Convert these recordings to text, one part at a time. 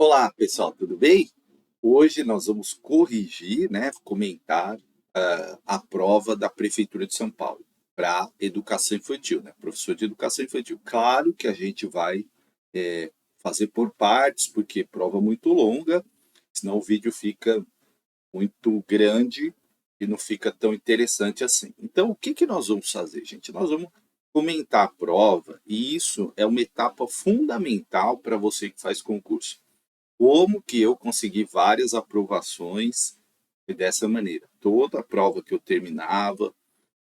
Olá, pessoal, tudo bem? Hoje nós vamos corrigir, né, comentar a prova da Prefeitura de São Paulo para educação infantil, né? Professor de educação infantil. Claro que a gente vai fazer por partes, porque é prova muito longa, senão o vídeo fica muito grande e não fica tão interessante assim. Então, o que que nós vamos fazer, gente? Nós vamos comentar a prova e isso é uma etapa fundamental para você que faz concurso. Como que eu consegui várias aprovações dessa maneira? Toda a prova que eu terminava,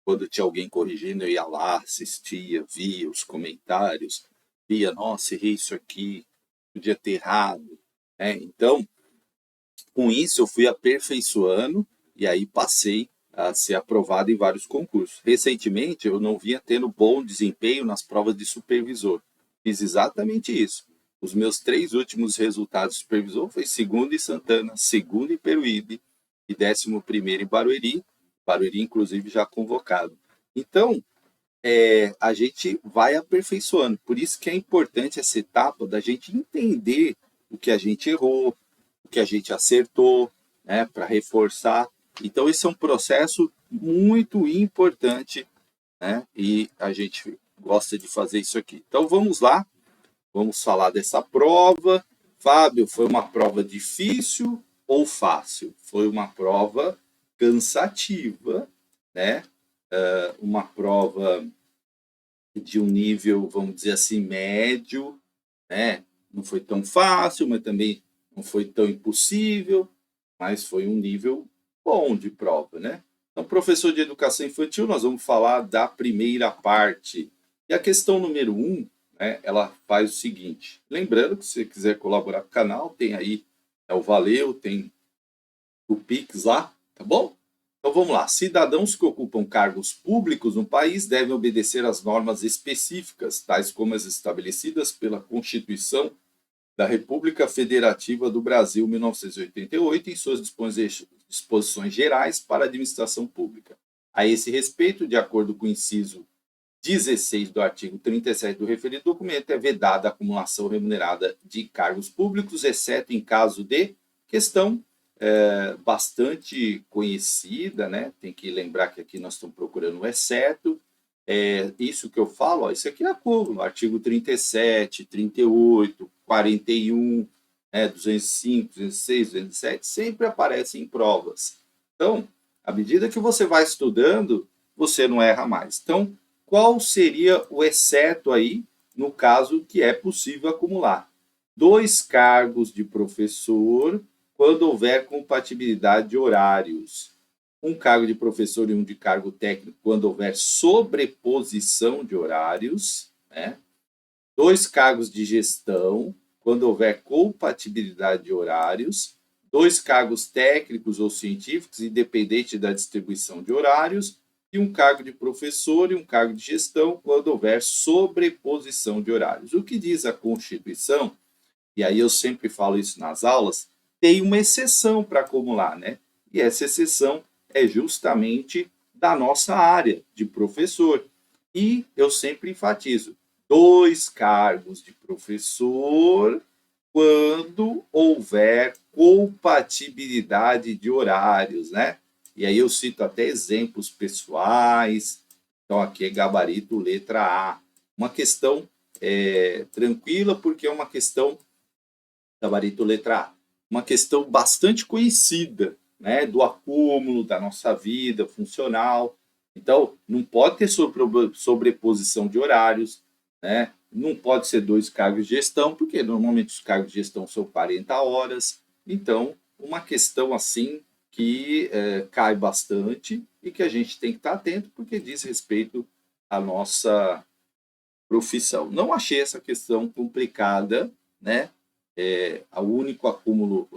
quando tinha alguém corrigindo, eu ia lá, assistia, via os comentários, via, nossa, errei isso aqui, podia ter errado, né? Então, com isso eu fui aperfeiçoando e aí passei a ser aprovado em vários concursos. Recentemente, eu não vinha tendo bom desempenho nas provas de supervisor. Fiz exatamente isso. Os meus 3 últimos resultados de supervisor foi segundo em Santana, segundo em Peruíbe e 11º em Barueri. Barueri, inclusive, já convocado. Então, a gente vai aperfeiçoando. Por isso que é importante essa etapa da gente entender o que a gente errou, o que a gente acertou, né, para reforçar. Então, esse é um processo muito importante, né, e a gente gosta de fazer isso aqui. Então, vamos lá, vamos falar dessa prova. Fábio, foi uma prova difícil ou fácil? Foi uma prova cansativa, né? Uma prova de um nível, vamos dizer assim, médio, né? Não foi tão fácil, mas também não foi tão impossível, mas foi um nível bom de prova, né? Então, professor de educação infantil, nós vamos falar da primeira parte. E a questão número 1, né, ela faz o seguinte, lembrando que se você quiser colaborar com o canal, tem aí o Valeu, tem o Pix lá, tá bom? Então vamos lá. Cidadãos que ocupam cargos públicos no país devem obedecer às normas específicas, tais como as estabelecidas pela Constituição da República Federativa do Brasil, 1988, em suas disposições gerais para a administração pública. A esse respeito, de acordo com o inciso 16 do artigo 37 do referido documento, é vedada a acumulação remunerada de cargos públicos, exceto em caso de questão bastante conhecida, né? Tem que lembrar que aqui nós estamos procurando um exceto. Isso que eu falo, ó, isso aqui é acúmulo, artigo 37, 38, 41, 205, 206, 207, sempre aparecem em provas. Então, à medida que você vai estudando, você não erra mais. Então, qual seria o exceto aí, no caso que é possível acumular? 2 cargos de professor, quando houver compatibilidade de horários. Um cargo de professor e um de cargo técnico, quando houver sobreposição de horários, né? 2 cargos de gestão, quando houver compatibilidade de horários. 2 cargos técnicos ou científicos, independente da distribuição de horários. E um cargo de professor e um cargo de gestão, quando houver sobreposição de horários. O que diz a Constituição, e aí eu sempre falo isso nas aulas, tem uma exceção para acumular, né? E essa exceção é justamente da nossa área de professor. E eu sempre enfatizo, 2 cargos de professor quando houver compatibilidade de horários, né? E aí eu cito até exemplos pessoais. Então, aqui é gabarito letra A. Uma questão tranquila, porque é uma questão, gabarito letra A, uma questão bastante conhecida, né? Do acúmulo da nossa vida funcional. Então, não pode ter sobreposição de horários, né? Não pode ser 2 cargos de gestão, porque normalmente os cargos de gestão são 40 horas. Então, uma questão assim que cai bastante e que a gente tem que estar atento, porque diz respeito à nossa profissão. Não achei essa questão complicada, né? O único acúmulo,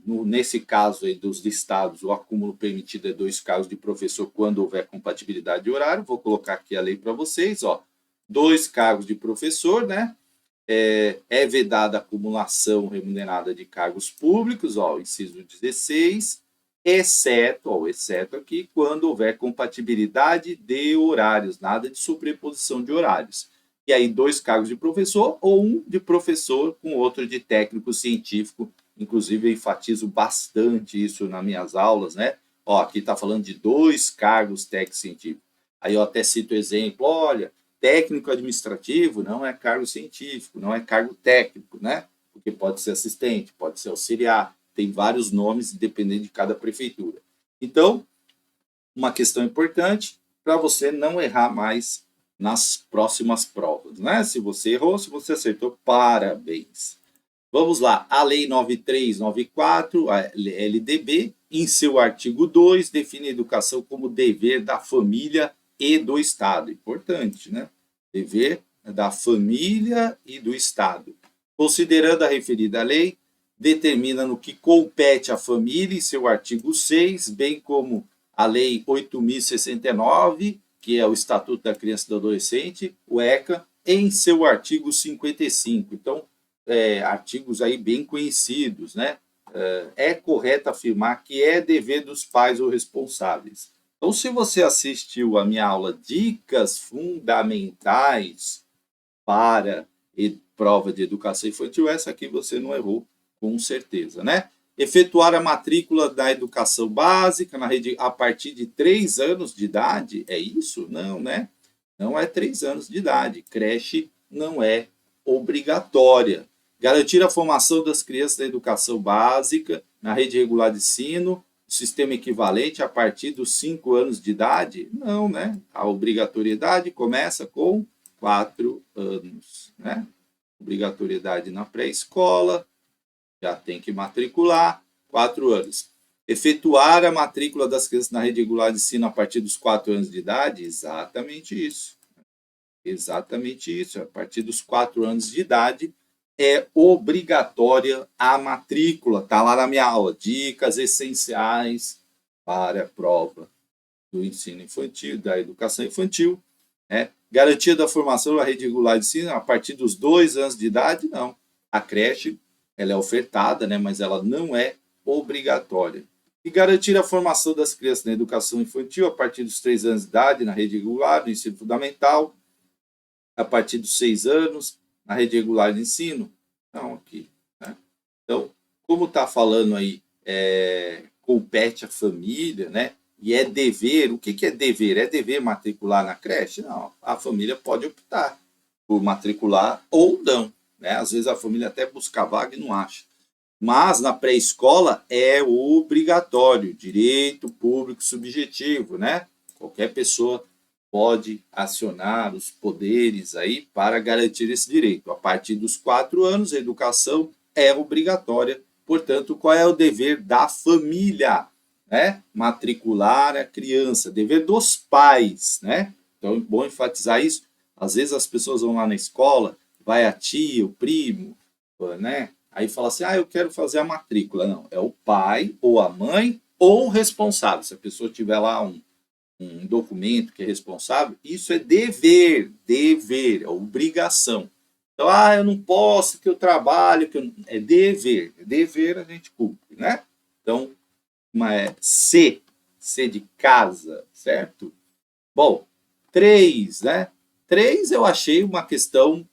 nesse caso aí dos listados, o acúmulo permitido é 2 cargos de professor quando houver compatibilidade de horário. Vou colocar aqui a lei para vocês, ó. 2 cargos de professor, né? É vedada a acumulação remunerada de cargos públicos, ó, inciso 16, exceto, ó, exceto aqui, quando houver compatibilidade de horários, nada de sobreposição de horários. E aí 2 cargos de professor ou um de professor com outro de técnico científico. Inclusive, eu enfatizo bastante isso nas minhas aulas, né? Ó, aqui está falando de 2 cargos técnico-científicos. Aí eu até cito exemplo, olha, técnico administrativo não é cargo científico, não é cargo técnico, né? Porque pode ser assistente, pode ser auxiliar, tem vários nomes dependendo de cada prefeitura. Então, uma questão importante para você não errar mais nas próximas provas, né? Se você errou, se você acertou, parabéns. Vamos lá, a Lei 9394, a LDB, em seu artigo 2, define a educação como dever da família e do Estado. Importante, né? Dever da família e do Estado. Considerando a referida lei, determina no que compete à família, em seu artigo 6, bem como a Lei 8.069, que é o Estatuto da Criança e do Adolescente, o ECA, em seu artigo 55. Então, artigos aí bem conhecidos, né? É correto afirmar que é dever dos pais ou responsáveis. Então, se você assistiu a minha aula Dicas Fundamentais para prova de educação infantil, essa aqui você não errou, com certeza, né? Efetuar a matrícula da educação básica na rede a partir de 3 anos de idade, é isso? Não, né? Não é 3 anos de idade. Creche não é obrigatória. Garantir a formação das crianças na educação básica, na rede regular de ensino, sistema equivalente a partir dos 5 anos de idade? Não, né? A obrigatoriedade começa com 4 anos, né? Obrigatoriedade na pré-escola, já tem que matricular, 4 anos. Efetuar a matrícula das crianças na rede regular de ensino a partir dos 4 anos de idade? Exatamente isso. Exatamente isso. A partir dos 4 anos de idade é obrigatória a matrícula. Está lá na minha aula. Dicas essenciais para a prova do ensino infantil, da educação infantil. Né? Garantia da formação da rede regular de ensino a partir dos 2 anos de idade? Não. A creche ela é ofertada, né? Mas ela não é obrigatória. E garantir a formação das crianças na educação infantil a partir dos 3 anos de idade na rede regular do ensino fundamental, a partir dos 6 anos, na rede regular de ensino? Não, aqui. Né? Então, como está falando aí, compete à família, né? E é dever, o que é dever? É dever matricular na creche? Não, a família pode optar por matricular ou não. Né? Às vezes a família até busca vaga e não acha. Mas na pré-escola é obrigatório, direito público subjetivo, né? Qualquer pessoa pode acionar os poderes aí para garantir esse direito. A partir dos 4 anos, a educação é obrigatória. Portanto, qual é o dever da família? Né? Matricular a criança, dever dos pais, né? Então é bom enfatizar isso. Às vezes as pessoas vão lá na escola, vai a tia, o primo, né? Aí fala assim, eu quero fazer a matrícula. Não, é o pai ou a mãe ou o responsável. Se a pessoa tiver lá um documento que é responsável, isso é dever, é obrigação. Então, eu não posso, que eu trabalho, é dever a gente cumpre, né? Então, C de casa, certo? Bom, 3, né? 3 eu achei uma questão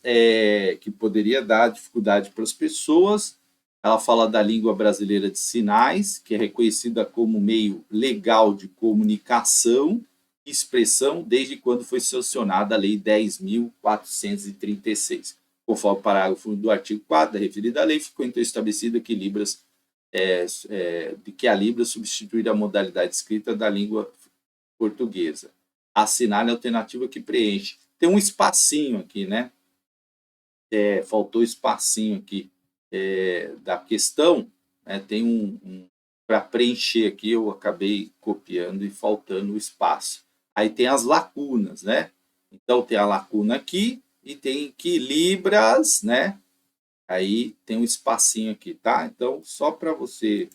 que poderia dar dificuldade para as pessoas. Ela fala da língua brasileira de sinais, que é reconhecida como meio legal de comunicação e expressão desde quando foi sancionada a Lei 10.436. Conforme o parágrafo do artigo 4 da referida lei, ficou então estabelecido que que a Libra substituir a modalidade escrita da língua portuguesa. Assinar a alternativa que preenche. Tem um espacinho aqui, né? Faltou espacinho aqui da questão, né? Tem para preencher aqui, eu acabei copiando e faltando o espaço. Aí tem as lacunas, né? Então tem a lacuna aqui e tem que Libras, né? Aí tem um espacinho aqui, tá? Então, só para você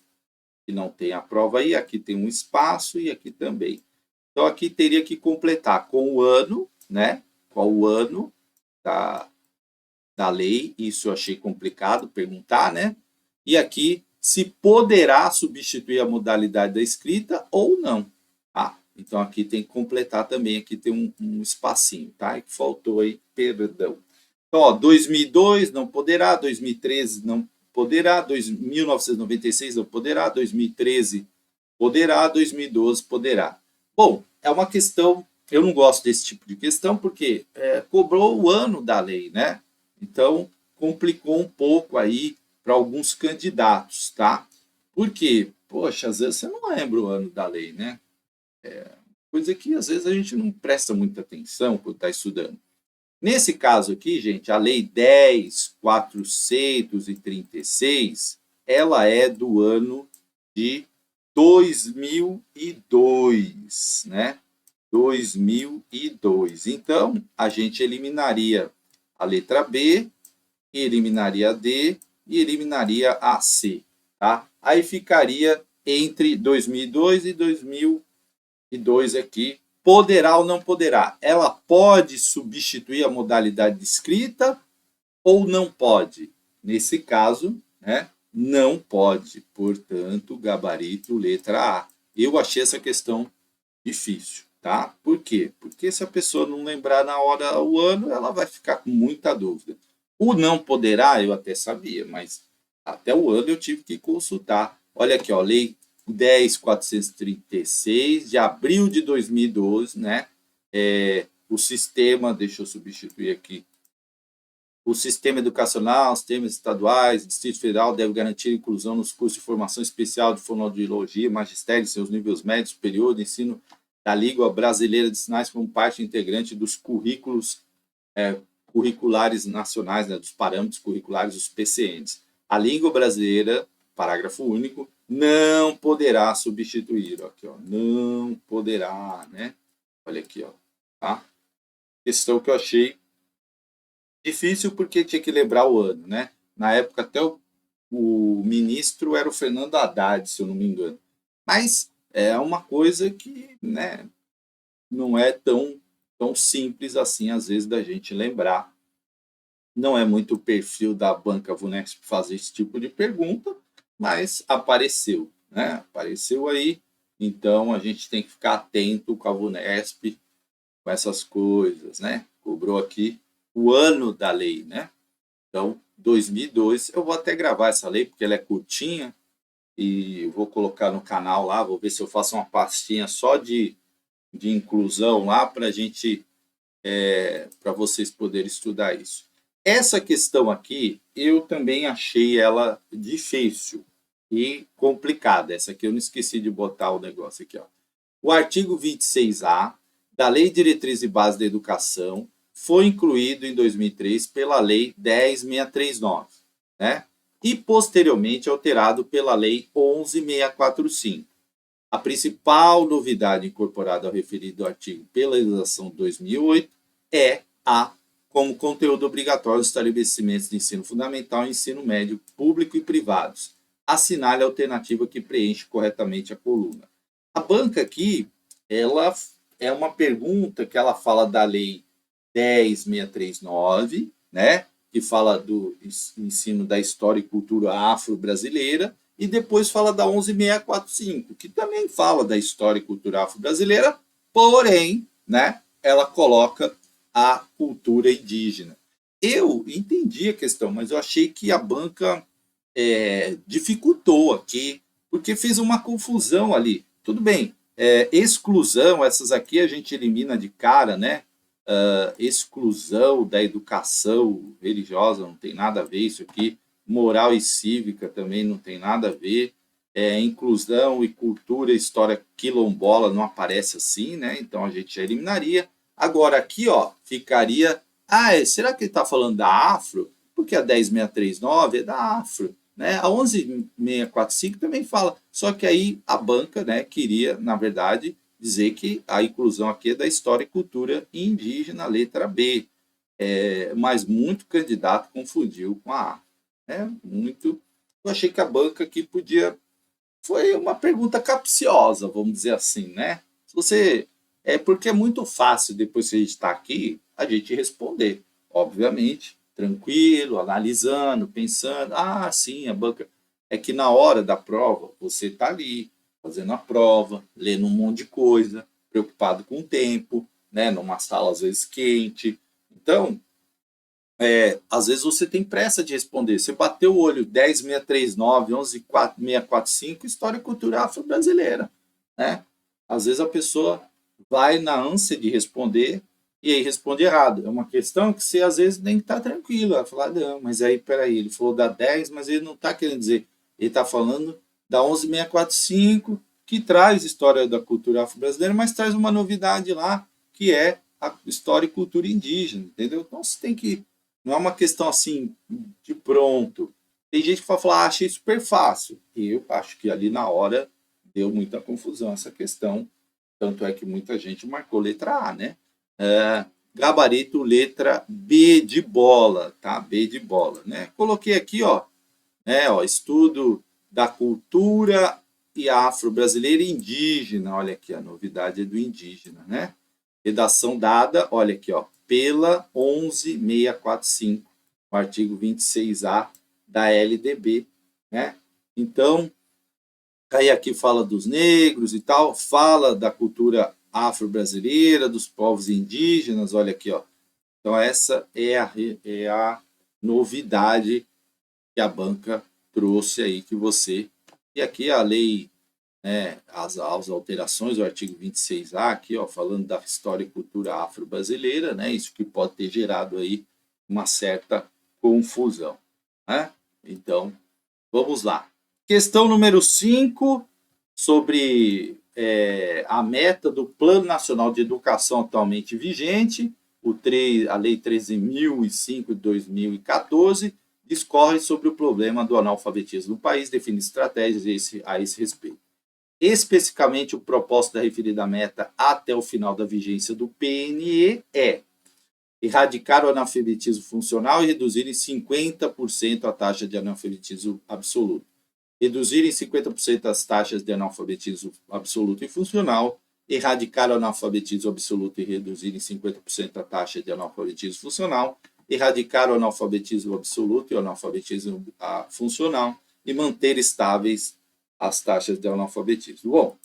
que não tem a prova aí, aqui tem um espaço e aqui também. Então, aqui teria que completar com o ano, né? Qual o ano da lei, isso eu achei complicado perguntar, né? E aqui, se poderá substituir a modalidade da escrita ou não. Tá? Então, aqui tem que completar também, aqui tem um espacinho, tá? Que faltou aí, perdão. Então, ó, 2002 não poderá, 2013 não poderá, 1996 não poderá, 2013 poderá, 2012 poderá. Bom, é uma questão, eu não gosto desse tipo de questão, porque cobrou o ano da lei, né? Então, complicou um pouco aí para alguns candidatos, tá? Por quê? Poxa, às vezes você não lembra o ano da lei, né? Coisa que às vezes a gente não presta muita atenção quando está estudando. Nesse caso aqui, gente, a Lei 10.436, ela é do ano de 2002, né? 2002. Então, a gente eliminaria a letra B, eliminaria a D e eliminaria a C, tá? Aí ficaria entre 2002 e 2002 aqui, poderá ou não poderá. Ela pode substituir a modalidade de escrita ou não pode? Nesse caso, né, não pode. Portanto, gabarito letra A. Eu achei essa questão difícil, tá? Por quê? Porque se a pessoa não lembrar na hora o ano, ela vai ficar com muita dúvida. O não poderá, eu até sabia, mas até o ano eu tive que consultar. Olha aqui, ó, Lei 10.436, de abril de 2012, né? O sistema, deixa eu substituir aqui, o sistema educacional, os sistemas estaduais, Distrito Federal deve garantir a inclusão nos cursos de formação especial de fonoaudiologia, magistério, seus níveis médio, superior, de ensino da língua brasileira de sinais como parte integrante dos currículos curriculares nacionais, né, dos parâmetros curriculares, os PCNs. A língua brasileira, parágrafo único, não poderá substituir, ó, aqui, ó, não poderá, né? Olha aqui, ó, tá? Questão que eu achei difícil porque tinha que lembrar o ano, né? Na época até o ministro era o Fernando Haddad, se eu não me engano. Mas é uma coisa que, né, não é tão simples assim, às vezes, da gente lembrar. Não é muito o perfil da banca Vunesp fazer esse tipo de pergunta, mas apareceu, né? Apareceu aí, então a gente tem que ficar atento com a Vunesp, com essas coisas, né? Cobrou aqui o ano da lei, né? Então, 2002, eu vou até gravar essa lei, porque ela é curtinha, e vou colocar no canal lá, vou ver se eu faço uma pastinha só de inclusão lá para a gente, para vocês poderem estudar isso. Essa questão aqui, eu também achei ela difícil e complicada. Essa aqui eu não esqueci de botar o negócio aqui, ó. O artigo 26A da Lei de Diretriz e Base da Educação foi incluído em 2003 pela Lei 10.639, né? E posteriormente alterado pela Lei 11.645. A principal novidade incorporada ao referido artigo pela legislação de 2008 é a como conteúdo obrigatório dos estabelecimentos de ensino fundamental e ensino médio público e privados. Assinale a alternativa que preenche corretamente a coluna. A banca aqui, ela é uma pergunta que ela fala da lei 10.639, né, que fala do ensino da história e cultura afro-brasileira, e depois fala da 11.645, que também fala da história e cultura afro-brasileira, porém, né, ela coloca a cultura indígena. Eu entendi a questão, mas eu achei que a banca dificultou aqui, porque fez uma confusão ali. Tudo bem, exclusão, essas aqui a gente elimina de cara, né? Exclusão da educação religiosa, não tem nada a ver isso aqui. Moral e cívica também não tem nada a ver. Inclusão e cultura e história quilombola não aparece assim, né? Então a gente já eliminaria. Agora aqui, ó, ficaria... será que ele está falando da Afro? Porque a 10.639 é da Afro, né? A 11.645 também fala, só que aí a banca, né, queria, na verdade, dizer que a inclusão aqui é da história e cultura indígena, letra B. Mas muito candidato confundiu com a A. Muito. Eu achei que a banca aqui podia... Foi uma pergunta capciosa, vamos dizer assim, né? Se você... porque é muito fácil, depois que a gente está aqui, a gente responder. Obviamente, tranquilo, analisando, pensando. Sim, a banca... É que na hora da prova, você está ali, fazendo a prova, lendo um monte de coisa, preocupado com o tempo, né? Numa sala às vezes quente. Então, às vezes você tem pressa de responder. Você bateu o olho 10.639, 11.645, História e Cultura Afro-Brasileira, né? Às vezes a pessoa vai na ânsia de responder e aí responde errado. É uma questão que você às vezes nem está tranquilo. Vai falar, não, mas aí, peraí, ele falou da 10, mas ele não está querendo dizer. Ele está falando da 11.645, que traz história da cultura afro-brasileira, mas traz uma novidade lá, que é a história e cultura indígena, entendeu? Então você tem que. Não é uma questão assim de pronto. Tem gente que vai falar, achei super fácil. E eu acho que ali na hora deu muita confusão essa questão. Tanto é que muita gente marcou letra A, né? Gabarito letra B de bola, tá? B de bola, né? Coloquei aqui, estudo da cultura e afro-brasileira e indígena. Olha aqui, a novidade é do indígena, né? Redação dada, olha aqui, pela 11.645, o artigo 26A da LDB, né? Então, aí aqui fala dos negros e tal, fala da cultura afro-brasileira, dos povos indígenas, olha aqui, ó. Então essa é a novidade que a banca trouxe aí que você... E aqui a lei, né, as alterações do artigo 26A, aqui, ó, falando da história e cultura afro-brasileira, né, isso que pode ter gerado aí uma certa confusão, né? Então, vamos lá. Questão número 5, sobre a meta do Plano Nacional de Educação atualmente vigente, a Lei 13.005 de 2014, discorre sobre o problema do analfabetismo no país, define estratégias a esse respeito. Especificamente, o propósito da referida meta até o final da vigência do PNE é erradicar o analfabetismo funcional e reduzir em 50% a taxa de analfabetismo absoluto. Reduzir em 50% as taxas de analfabetismo absoluto e funcional, erradicar o analfabetismo absoluto e reduzir em 50% a taxa de analfabetismo funcional, erradicar o analfabetismo absoluto e o analfabetismo funcional e manter estáveis as taxas de analfabetismo. Bom,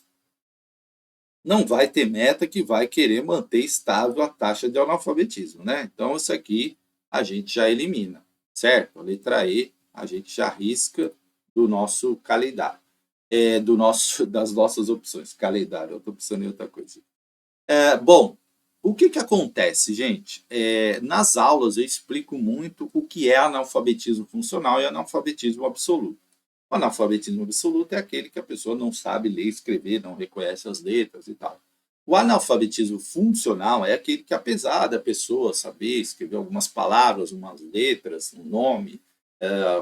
não vai ter meta que vai querer manter estável a taxa de analfabetismo, né? Então, isso aqui a gente já elimina, certo? A letra E a gente já risca do nosso calendário, das nossas opções. Calendário, eu estou pensando em outra coisa. Bom, o que acontece, gente? Nas aulas eu explico muito o que é analfabetismo funcional e analfabetismo absoluto. O analfabetismo absoluto é aquele que a pessoa não sabe ler e escrever, não reconhece as letras e tal. O analfabetismo funcional é aquele que, apesar da pessoa saber escrever algumas palavras, umas letras, um nome,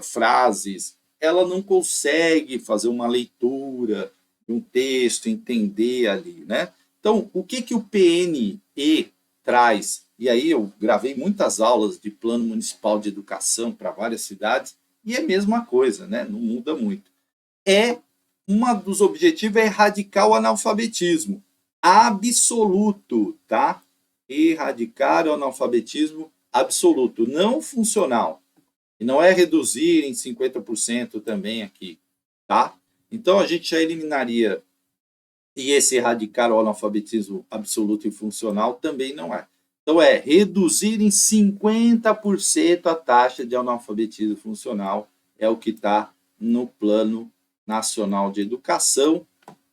frases, ela não consegue fazer uma leitura de um texto, entender ali, né? Então, o que o PNE traz? E aí eu gravei muitas aulas de Plano Municipal de Educação para várias cidades, e é a mesma coisa, né? Não muda muito. Dos objetivos é erradicar o analfabetismo absoluto, tá? Erradicar o analfabetismo absoluto, não funcional. E não é reduzir em 50% também aqui, tá? Então a gente já eliminaria, e esse erradicar o analfabetismo absoluto e funcional também não é. Então é reduzir em 50% a taxa de analfabetismo funcional, é o que está no Plano Nacional de Educação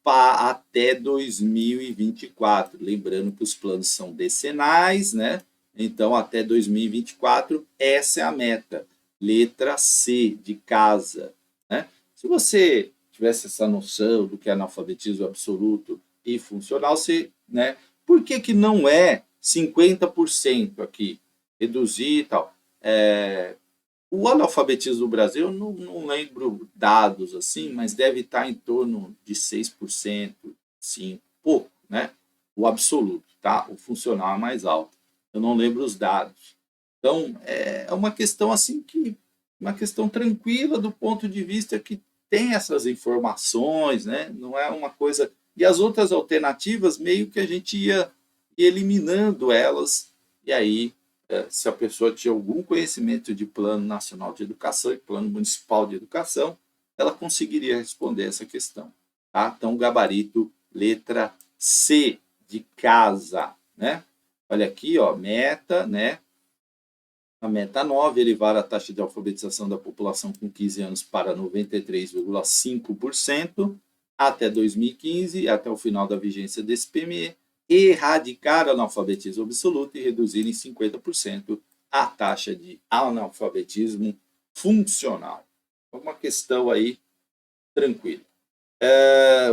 para até 2024. Lembrando que os planos são decenais, né? Então, até 2024, essa é a meta. Letra C, de casa, né? Se você tivesse essa noção do que é analfabetismo absoluto e funcional, você, né? Por que não é 50% aqui? Reduzir e tal. O analfabetismo no Brasil, eu não lembro dados assim, mas deve estar em torno de 6%, sim, pouco, né? O absoluto, tá? O funcional é mais alto. Eu não lembro os dados. Então, é uma questão assim que uma questão tranquila do ponto de vista que tem essas informações, né? Não é uma coisa. E as outras alternativas, meio que a gente ia eliminando elas, e aí, se a pessoa tinha algum conhecimento de Plano Nacional de Educação e Plano Municipal de Educação, ela conseguiria responder essa questão. Tá? Então, gabarito, letra C de casa, né? Olha aqui, ó, meta, né? A meta 9, elevar a taxa de alfabetização da população com 15 anos para 93,5% até 2015, até o final da vigência desse PME, erradicar o analfabetismo absoluto e reduzir em 50% a taxa de analfabetismo funcional. Uma questão aí tranquila.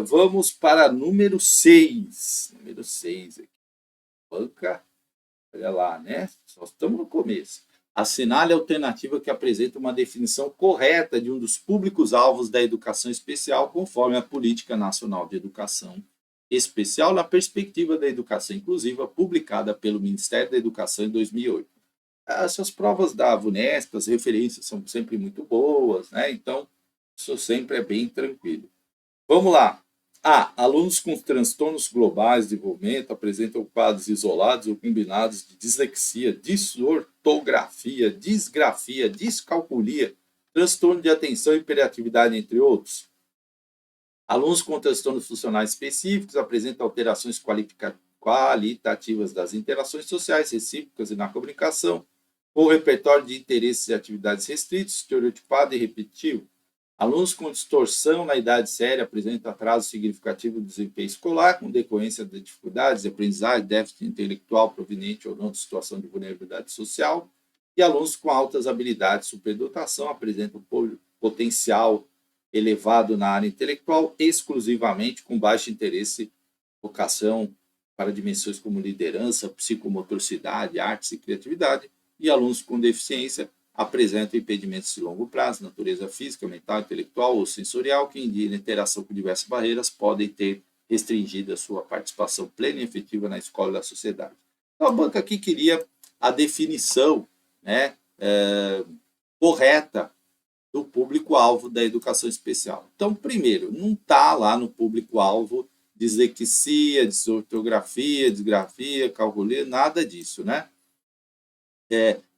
Vamos para número 6. Número 6 aqui. Banca, olha lá, né? Só estamos no começo. Assinale a alternativa que apresenta uma definição correta de um dos públicos-alvos da educação especial, conforme a Política Nacional de Educação Especial, na perspectiva da educação inclusiva, publicada pelo Ministério da Educação em 2008. Essas provas da VUNESP, as referências são sempre muito boas, né? Então, isso sempre é bem tranquilo. Vamos lá. Alunos com transtornos globais de desenvolvimento apresentam quadros isolados ou combinados de dislexia, disortografia, disgrafia, descalculia, transtorno de atenção e hiperatividade, entre outros. Alunos com transtornos funcionais específicos apresentam alterações qualitativas das interações sociais recíprocas e na comunicação, com repertório de interesses e atividades restritos, estereotipado e repetitivo. Alunos com distorção na idade séria apresentam atraso significativo do desempenho escolar, com decorrência de dificuldades de aprendizagem, déficit intelectual proveniente ou não de situação de vulnerabilidade social. E alunos com altas habilidades de superdotação apresentam potencial elevado na área intelectual, exclusivamente com baixo interesse, vocação para dimensões como liderança, psicomotricidade, artes e criatividade. E alunos com deficiência apresentam impedimentos de longo prazo, natureza física, mental, intelectual ou sensorial, que indicam interação com diversas barreiras, podem ter restringido a sua participação plena e efetiva na escola e na sociedade. Então, a banca aqui queria a definição, né, correta do público-alvo da educação especial. Então, primeiro, não está lá no público-alvo dislexia, desortografia, disgrafia, calculia, nada disso, né?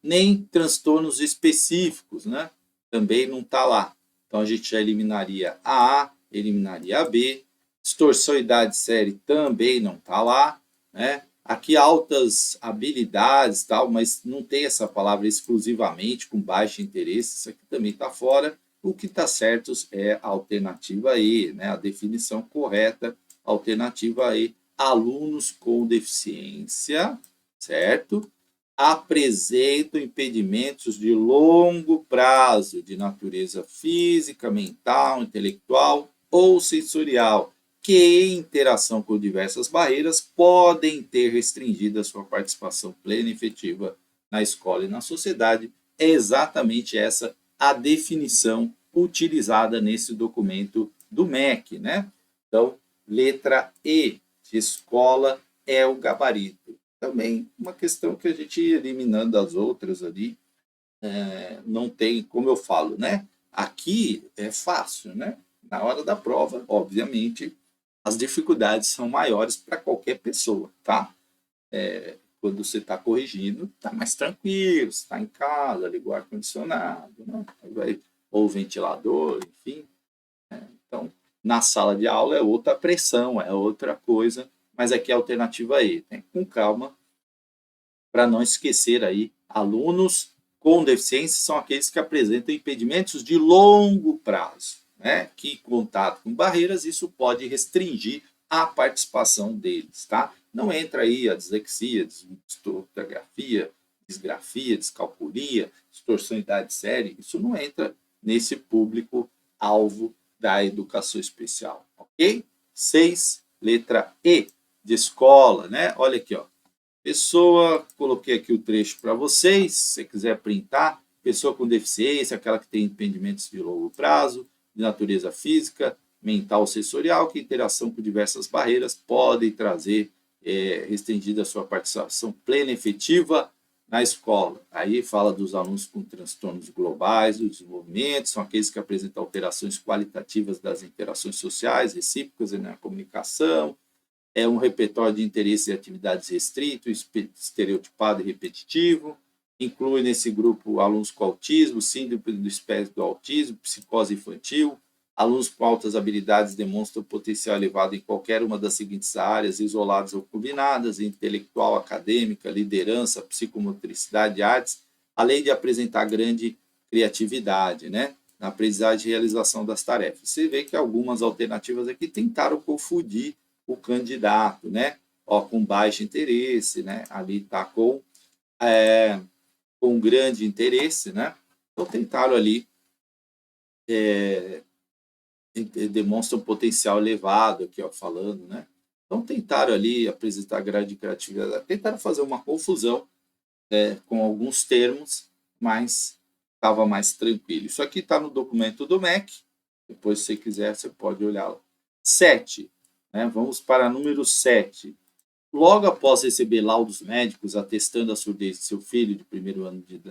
Nem transtornos específicos, né? Também não está lá. Então, a gente já eliminaria a eliminaria a B, distorção idade série também não está lá, né? Aqui altas habilidades, tal, mas não tem essa palavra exclusivamente com baixo interesse, isso aqui também está fora. O que está certo é a alternativa E, né? A definição correta, alternativa E, alunos com deficiência, certo? Apresentam impedimentos de longo prazo de natureza física, mental, intelectual ou sensorial, que em interação com diversas barreiras podem ter restringido a sua participação plena e efetiva na escola e na sociedade. É exatamente essa a definição utilizada nesse documento do MEC, né? Então, letra E de escola é o gabarito. Também uma questão que a gente ia eliminando as outras ali, não tem, como eu falo, né? Aqui é fácil, né? Na hora da prova, obviamente, as dificuldades são maiores para qualquer pessoa, tá? Quando você está corrigindo, está mais tranquilo, você está em casa, ligou o ar-condicionado, né? Ou ventilador, enfim. Então, na sala de aula é outra pressão, é outra coisa, mas aqui é a alternativa E, né? Com calma, para não esquecer aí, alunos com deficiência são aqueles que apresentam impedimentos de longo prazo, né? Que contato com barreiras, isso pode restringir a participação deles, tá? Não entra aí a dislexia, distortografia, disgrafia, descalculia, distorção de idade séria, isso não entra nesse público-alvo da educação especial, ok? 6, letra E, de escola, né? Olha aqui, ó. Pessoa, coloquei aqui o trecho para vocês, se você quiser printar, pessoa com deficiência, aquela que tem impedimentos de longo prazo, de natureza física, mental, sensorial, que interação com diversas barreiras podem trazer restringida a sua participação plena e efetiva na escola. Aí fala dos alunos com transtornos globais do desenvolvimento, são aqueles que apresentam alterações qualitativas das interações sociais, recíprocas e na comunicação, é um repertório de interesses e atividades restrito, estereotipado e repetitivo, inclui nesse grupo alunos com autismo, síndrome do espectro do autismo, psicose infantil, Alunos com altas habilidades demonstram potencial elevado em qualquer uma das seguintes áreas, isoladas ou combinadas: intelectual, acadêmica, liderança, psicomotricidade, artes, além de apresentar grande criatividade, né? Na aprendizagem e realização das tarefas. Você vê que algumas alternativas aqui tentaram confundir o candidato, né? Ó, com baixo interesse, né? Ali está com grande interesse, né? Então tentaram ali demonstra um potencial elevado aqui, ó, falando, né? Então tentaram ali apresentar grande criatividade, tentaram fazer uma confusão com alguns termos, mas estava mais tranquilo. Isso aqui está no documento do MEC, depois se você quiser você pode olhar lá. 7, né? Vamos para número 7. Logo após receber laudos médicos atestando a surdez de seu filho de primeiro ano de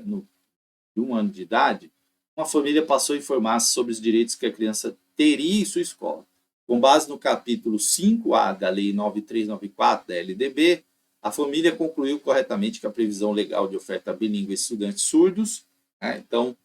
1 ano de idade, uma família passou a informar-se sobre os direitos que a criança teria em sua escola. Com base no capítulo 5A da Lei 9394 da LDB, a família concluiu corretamente que a previsão legal de oferta bilíngue a estudantes surdos, né? Então,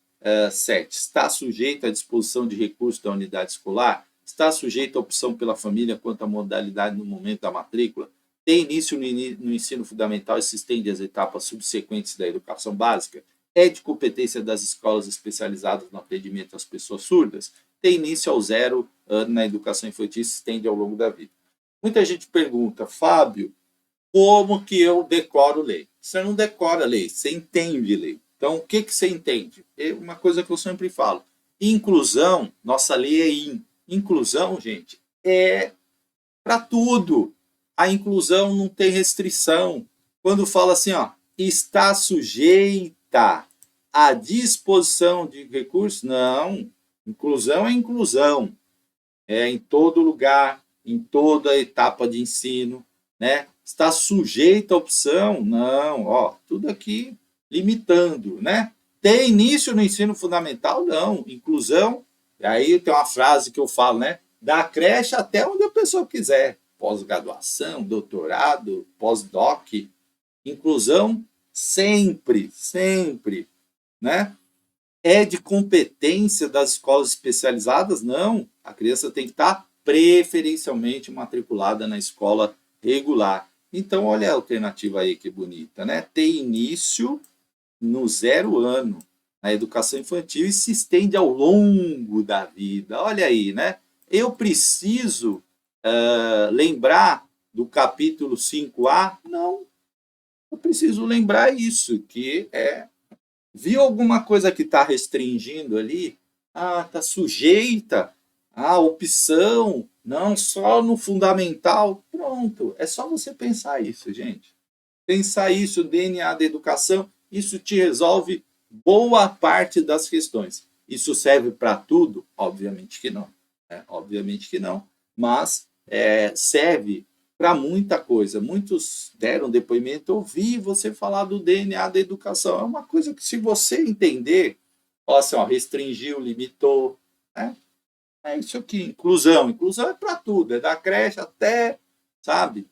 7. Está sujeita à disposição de recursos da unidade escolar? Está sujeita à opção pela família quanto à modalidade no momento da matrícula? Tem início no ensino fundamental e se estende às etapas subsequentes da educação básica? É de competência das escolas especializadas no atendimento às pessoas surdas? Tem início ao 0 ano na educação infantil e se estende ao longo da vida. Muita gente pergunta, Fábio, como que eu decoro lei? Você não decora lei, você entende lei. Então, o que você entende? É uma coisa que eu sempre falo. Inclusão, nossa lei é inclusão, gente, é para tudo. A inclusão não tem restrição. Quando fala assim, ó, está sujeita à disposição de recursos, não. Inclusão é inclusão. É em todo lugar, em toda etapa de ensino, né? Está sujeita à opção? Não, ó, tudo aqui limitando, né? Tem início no ensino fundamental? Não. Inclusão, aí tem uma frase que eu falo, né? Da creche até onde a pessoa quiser. Pós-graduação, doutorado, pós-doc, inclusão sempre, sempre, né? É de competência das escolas especializadas? Não. A criança tem que estar preferencialmente matriculada na escola regular. Então, olha a alternativa aí que bonita, né? Tem início no 0 ano na educação infantil e se estende ao longo da vida. Olha aí, né? Eu preciso lembrar do capítulo 5A? Não. Eu preciso lembrar isso, que viu alguma coisa que está restringindo ali? Ah, está sujeita à opção, não só no fundamental. Pronto, é só você pensar isso, gente. Pensar isso, DNA da educação, isso te resolve boa parte das questões. Isso serve para tudo? Obviamente que não. Obviamente que não. Mas serve para muita coisa. Muitos deram depoimento, ouvi você falar do DNA da educação. É uma coisa que, se você entender, ó, assim, ó, restringiu, limitou, né? É isso aqui, inclusão. Inclusão é para tudo, é da creche até, sabe?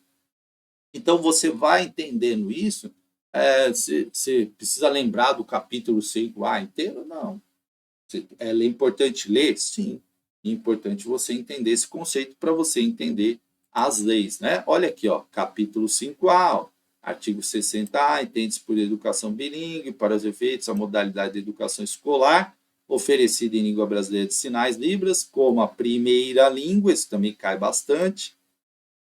Então, você vai entendendo isso. Você precisa lembrar do capítulo 5A inteiro? Não. É importante ler? Sim. É importante você entender esse conceito para você entender as leis, né? Olha aqui, ó, capítulo 5A, ó, artigo 60A, entende-se por educação bilíngue, para os efeitos, a modalidade de educação escolar oferecida em língua brasileira de sinais, Libras, como a primeira língua, isso também cai bastante,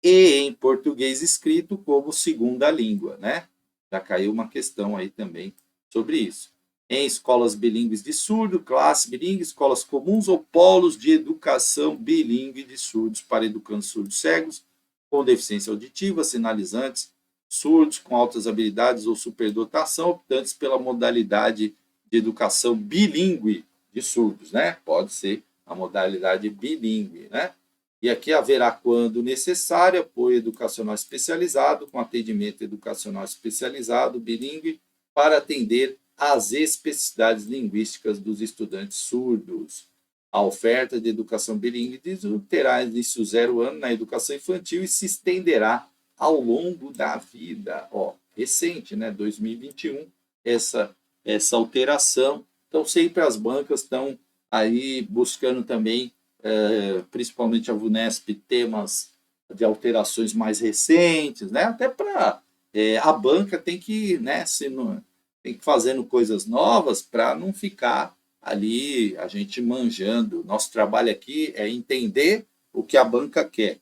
e em português escrito como segunda língua, né? Já caiu uma questão aí também sobre isso. Em escolas bilíngues de surdo, classe bilíngue, escolas comuns ou polos de educação bilíngue de surdos para educandos surdos cegos com deficiência auditiva, sinalizantes, surdos com altas habilidades ou superdotação, optantes pela modalidade de educação bilíngue de surdos, né? Pode ser a modalidade bilíngue, né? E aqui haverá, quando necessário, apoio educacional especializado, com atendimento educacional especializado, bilíngue, para atender às especificidades linguísticas dos estudantes surdos. A oferta de educação bilíngue terá início 0 ano na educação infantil e se estenderá ao longo da vida. Ó, recente, né? 2021, essa alteração. Então, sempre as bancas estão aí buscando também principalmente a VUNESP, temas de alterações mais recentes, né? Até para a banca tem que, né, tem que fazendo coisas novas para não ficar ali a gente manjando. Nosso trabalho aqui é entender o que a banca quer.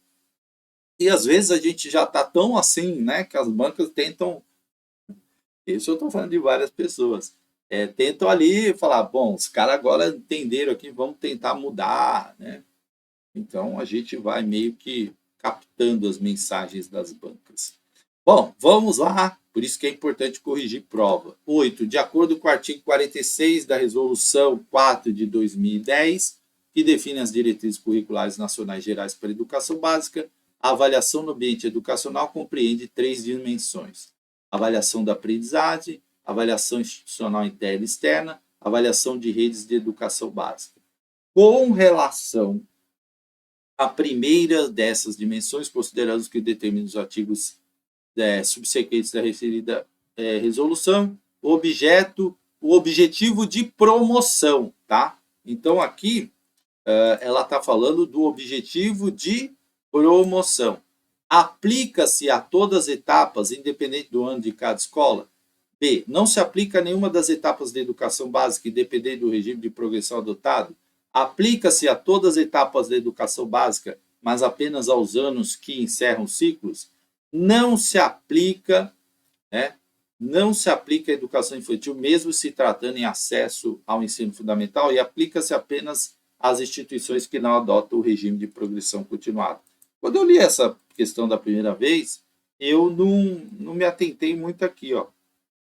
E às vezes a gente já está tão assim, né, que as bancas tentam, isso eu estou falando de várias pessoas, tentam ali falar, bom, os caras agora entenderam aqui, vamos tentar mudar, né? Então a gente vai meio que captando as mensagens das bancas. Bom, vamos lá. Por isso que é importante corrigir prova. 8. De acordo com o artigo 46 da Resolução 4 de 2010, que define as diretrizes curriculares nacionais gerais para a educação básica, a avaliação no ambiente educacional compreende 3 dimensões: avaliação da aprendizagem, avaliação institucional interna e externa, avaliação de redes de educação básica. Com relação à primeira dessas dimensões, considerando que determinam os artigos subsequentes da referida resolução, o objetivo de promoção, tá? Então aqui ela está falando do objetivo de promoção. Aplica-se a todas as etapas, independente do ano de cada escola? B. Não se aplica a nenhuma das etapas da educação básica, independente do regime de progressão adotado? Aplica-se a todas as etapas da educação básica, mas apenas aos anos que encerram ciclos? Não se aplica, né? Não se aplica à educação infantil, mesmo se tratando em acesso ao ensino fundamental, e aplica-se apenas às instituições que não adotam o regime de progressão continuada. Quando eu li essa questão da primeira vez, eu não me atentei muito aqui, ó,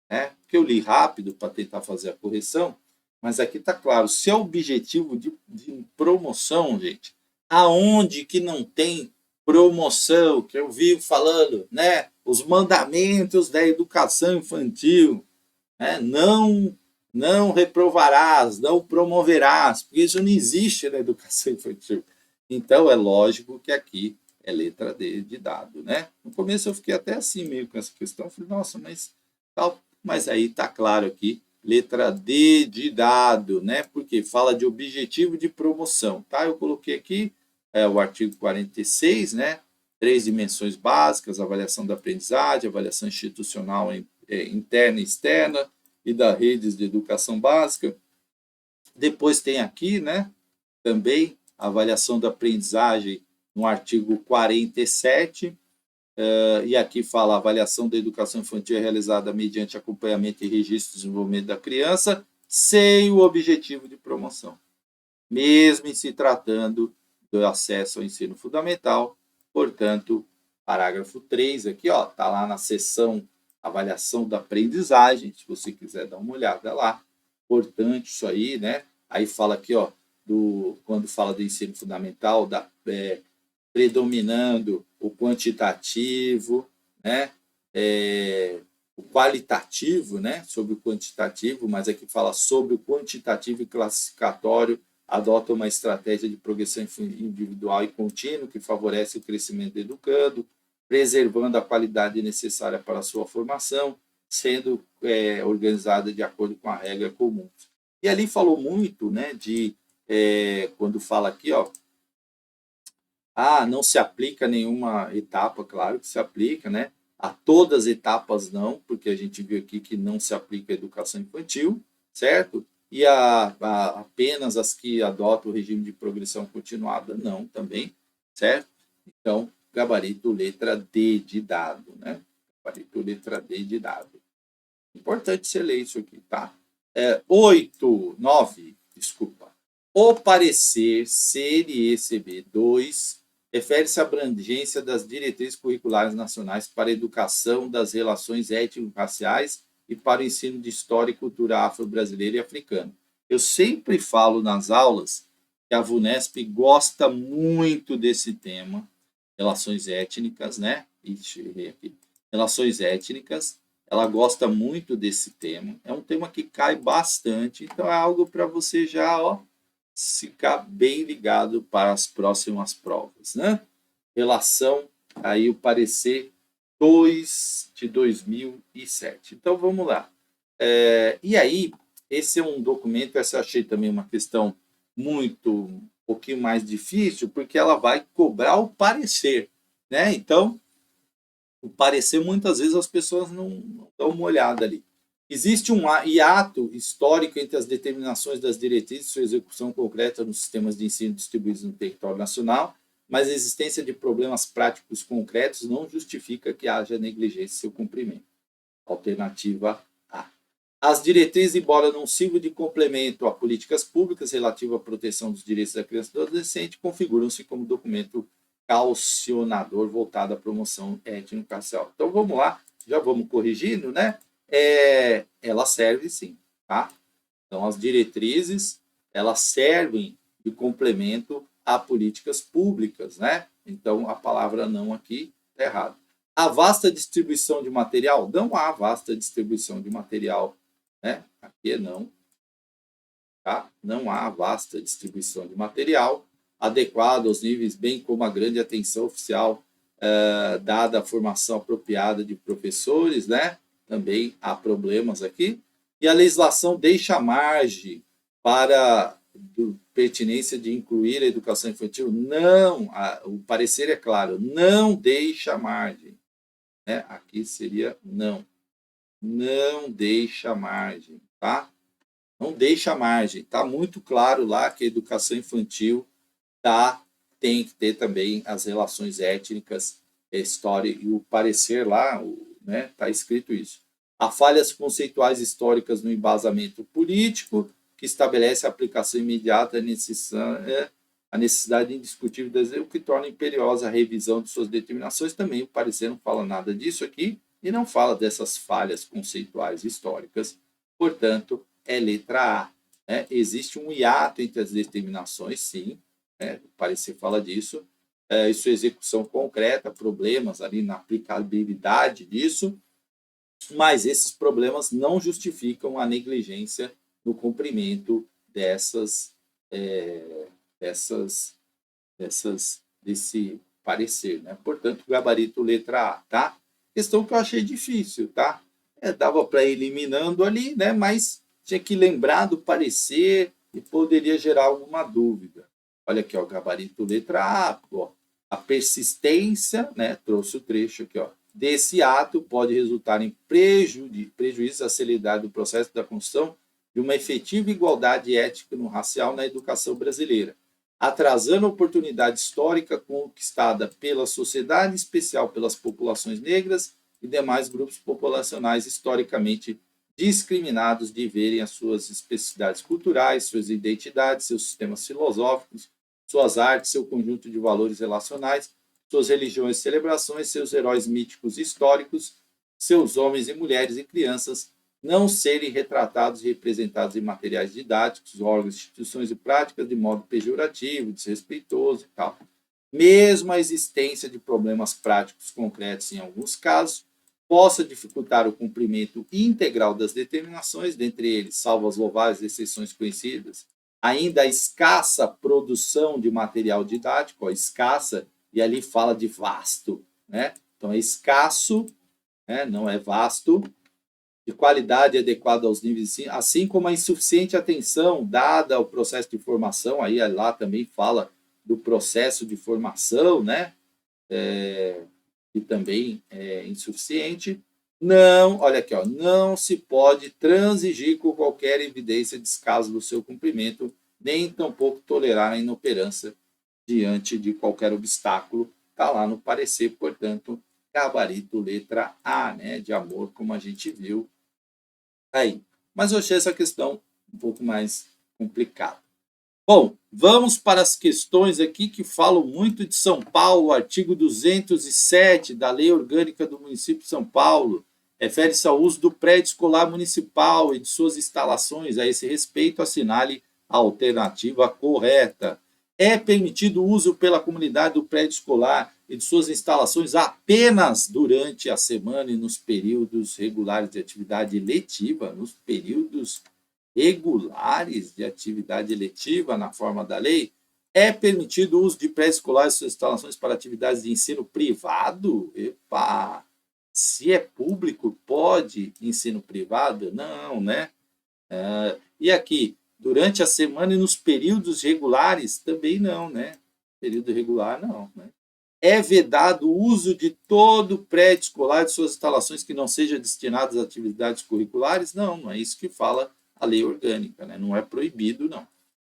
né? Porque eu li rápido para tentar fazer a correção, mas aqui está claro, se é objetivo de promoção, gente, aonde que não tem promoção, que eu vivo falando, né? Os mandamentos da educação infantil, né? Não reprovarás, não promoverás, porque isso não existe na educação infantil. Então é lógico que aqui é letra D de dado, né? No começo eu fiquei até assim meio com essa questão, falei, nossa, mas tal, mas aí está claro aqui, letra D de dado, né? Porque fala de objetivo de promoção, tá? Eu coloquei aqui o artigo 46, né? 3 dimensões básicas: avaliação da aprendizagem, avaliação institucional interna e externa e das redes de educação básica. Depois tem aqui, né? Também a avaliação da aprendizagem no artigo 47, e aqui fala: a avaliação da educação infantil é realizada mediante acompanhamento e registro do desenvolvimento da criança, sem o objetivo de promoção, mesmo em se tratando do acesso ao ensino fundamental. Portanto, parágrafo 3 aqui, ó, tá lá na seção avaliação da aprendizagem, se você quiser dar uma olhada lá. Importante isso aí, né? Aí fala aqui, ó, quando fala do ensino fundamental, predominando o quantitativo, né? O qualitativo, né? Sobre o quantitativo, mas aqui fala sobre o quantitativo e classificatório, adota uma estratégia de progressão individual e contínua que favorece o crescimento do educando, preservando a qualidade necessária para a sua formação, sendo organizada de acordo com a regra comum. E ali falou muito, né, de quando fala aqui, ó, não se aplica nenhuma etapa, claro que se aplica, né? A todas as etapas não, porque a gente viu aqui que não se aplica a educação infantil, certo? E apenas as que adotam o regime de progressão continuada, não, também, certo? Então, gabarito letra D de dado, né? Gabarito letra D de dado. Importante você ler isso aqui, tá? 9, desculpa. O parecer CNECB 2 refere-se à abrangência das diretrizes curriculares nacionais para a educação das relações étnico-raciais e para o ensino de história e cultura afro-brasileira e africana. Eu sempre falo nas aulas que a VUNESP gosta muito desse tema, relações étnicas, né? Relações étnicas, ela gosta muito desse tema. É um tema que cai bastante, então é algo para você já, ó, ficar bem ligado para as próximas provas, né? Relação aí o parecer 2 de 2007. Então vamos lá. E aí, esse é um documento, essa eu achei também uma questão muito pouquinho mais difícil, porque ela vai cobrar o parecer, né? Então, o parecer, muitas vezes, as pessoas não dão uma olhada ali. Existe um hiato histórico entre as determinações das diretrizes e sua execução concreta nos sistemas de ensino distribuídos no território nacional, mas a existência de problemas práticos concretos não justifica que haja negligência em seu cumprimento. Alternativa A. As diretrizes, embora não sirvam de complemento a políticas públicas relativas à proteção dos direitos da criança e do adolescente, configuram-se como documento calcionador voltado à promoção étnico-racial. Então vamos lá, já vamos corrigindo, né? Ela serve sim, tá? Então as diretrizes, elas servem de complemento a políticas públicas, né? Então a palavra não aqui está errada. A vasta distribuição de material, não há vasta distribuição de material, né? Aqui é não, tá? Não há vasta distribuição de material adequado aos níveis, bem como a grande atenção oficial dada a formação apropriada de professores, né? Também há problemas aqui. E a legislação deixa margem para pertinência de incluir a educação infantil? Não, o parecer é claro, não deixa margem. Né? Aqui seria não. Não deixa margem, tá? Não deixa margem. Está muito claro lá que a educação infantil tem que ter também as relações étnicas, a história e o parecer lá, né? Está escrito isso. Há falhas conceituais históricas no embasamento político, que estabelece a aplicação imediata a necessidade indiscutível das o que torna imperiosa a revisão de suas determinações. Também o parecer não fala nada disso aqui e não fala dessas falhas conceituais históricas. Portanto, é letra A. Né? Existe um hiato entre as determinações, sim, né? O parecer fala disso, e sua execução concreta, problemas ali na aplicabilidade disso, mas esses problemas não justificam a negligência no cumprimento desse parecer, né? Portanto, gabarito letra A, tá? Questão que eu achei difícil, tá? Dava para ir eliminando ali, né? Mas tinha que lembrar do parecer e poderia gerar alguma dúvida. Olha aqui, ó, gabarito letra A, ó, a persistência, né? Trouxe o trecho aqui, ó. Desse ato pode resultar em prejuízo à celeridade do processo da construção de uma efetiva igualdade étnico-racial na educação brasileira, atrasando a oportunidade histórica conquistada pela sociedade, em especial pelas populações negras e demais grupos populacionais historicamente discriminados de verem as suas especificidades culturais, suas identidades, seus sistemas filosóficos, suas artes, seu conjunto de valores relacionais, suas religiões e celebrações, seus heróis míticos e históricos, seus homens e mulheres e crianças não serem retratados e representados em materiais didáticos, órgãos, instituições e práticas de modo pejorativo, desrespeitoso e tal. Mesmo a existência de problemas práticos concretos em alguns casos, possa dificultar o cumprimento integral das determinações, dentre eles, salvo as louváveis exceções conhecidas, ainda a escassa produção de material didático, ó, escassa, e ali fala de vasto, né? Então é escasso, né? Não é vasto, de qualidade adequada aos níveis, assim como a insuficiente atenção dada ao processo de formação, aí lá também fala do processo de formação, né? Que também é insuficiente. Não, olha aqui, ó, não se pode transigir com qualquer evidência de descaso do seu cumprimento, nem tampouco tolerar a inoperância diante de qualquer obstáculo. Está lá no parecer, portanto, gabarito letra A, né, de amor, como a gente viu aí. Mas eu achei essa questão um pouco mais complicada. Bom, vamos para as questões aqui que falam muito de São Paulo, artigo 207 da Lei Orgânica do Município de São Paulo, refere-se ao uso do prédio escolar municipal e de suas instalações. A esse respeito, assinale a alternativa correta. É permitido o uso pela comunidade do prédio escolar e de suas instalações apenas durante a semana e nos períodos regulares de atividade letiva, nos períodos regulares de atividade letiva na forma da lei. É permitido o uso de pré-escolares e suas instalações para atividades de ensino privado? Epa! Se é público, pode ensino privado? Não, né? E aqui, Durante a semana e nos períodos regulares também não, né? Período regular não, né? É vedado o uso de todo prédio escolar de suas instalações que não seja destinadas a atividades curriculares? Não, não é isso que fala a lei orgânica, né? Não é proibido, não.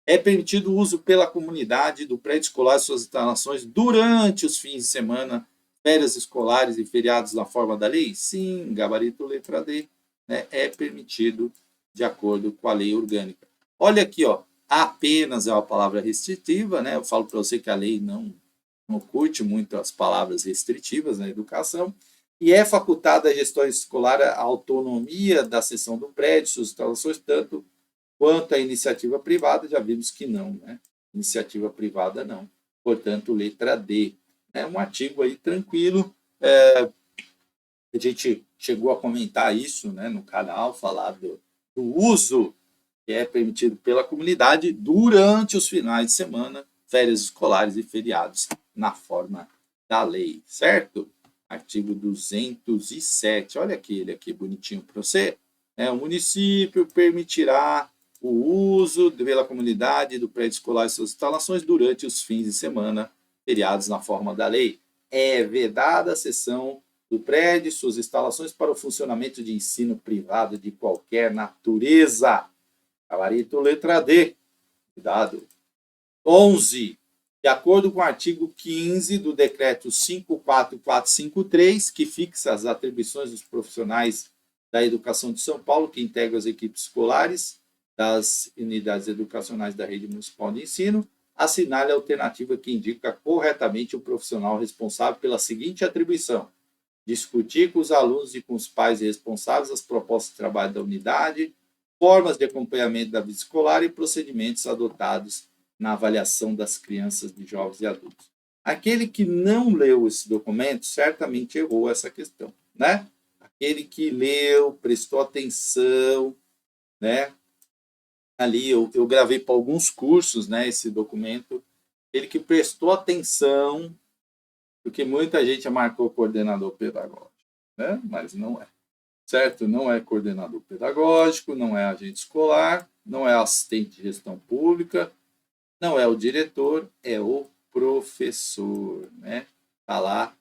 É permitido o uso pela comunidade do prédio escolar de suas instalações durante os fins de semana, férias escolares e feriados na forma da lei? Sim, gabarito letra D, né? É permitido de acordo com a lei orgânica. Olha aqui, ó, apenas é uma palavra restritiva, né? Eu falo para você que a lei não curte muito as palavras restritivas na educação, e é facultada à gestão escolar a autonomia da seção do prédio, suas instalações, tanto quanto à iniciativa privada, já vimos que não, né? Iniciativa privada não. Portanto, letra D. É um artigo aí tranquilo. A gente chegou a comentar isso, né, no canal, falar do uso que é permitido pela comunidade durante os finais de semana, férias escolares e feriados, na forma da lei, certo? Artigo 207. Olha aquele aqui bonitinho para você. O município permitirá o uso pela comunidade do prédio escolar e suas instalações durante os fins de semana, feriados na forma da lei. É vedada a cessão do prédio e suas instalações para o funcionamento de ensino privado de qualquer natureza. Gabarito letra D. Cuidado. 11. De acordo com o artigo 15 do decreto 54453, que fixa as atribuições dos profissionais da educação de São Paulo, que integram as equipes escolares das unidades educacionais da rede municipal de ensino, assinale a alternativa que indica corretamente o profissional responsável pela seguinte atribuição: discutir com os alunos e com os pais responsáveis as propostas de trabalho da unidade, formas de acompanhamento da vida escolar e procedimentos adotados na avaliação das crianças, de jovens e adultos. Aquele que não leu esse documento certamente errou essa questão, né? Aquele que leu, prestou atenção, né? Ali eu gravei para alguns cursos, né, esse documento. Ele que prestou atenção, porque muita gente marcou coordenador pedagógico, né? Mas não é. Certo? Não é coordenador pedagógico, não é agente escolar, não é assistente de gestão pública, não é o diretor, é o professor, né? Tá lá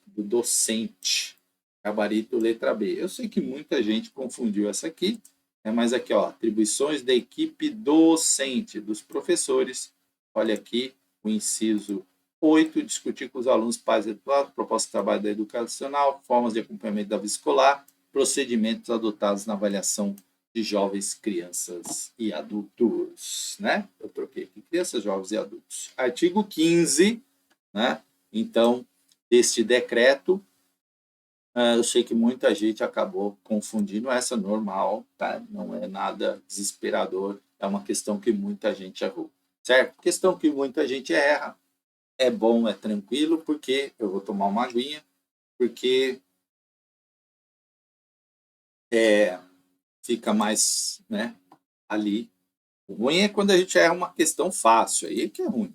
do docente, gabarito letra B. Eu sei que muita gente confundiu essa aqui, mas aqui, ó, atribuições da equipe docente, dos professores. Olha aqui o inciso 8, discutir com os alunos, pais e educadores, proposta de trabalho da educacional, formas de acompanhamento da vida escolar, procedimentos adotados na avaliação de jovens, crianças e adultos, né? Eu troquei aqui, crianças, jovens e adultos. Artigo 15, né? Então, deste decreto, eu sei que muita gente acabou confundindo essa, normal, tá? Não é nada desesperador, é uma questão que muita gente errou, certo? Questão que muita gente erra, é bom, é tranquilo, porque eu vou tomar uma aguinha, porque fica mais, né, ali. O ruim é quando a gente erra uma questão fácil, aí que é ruim.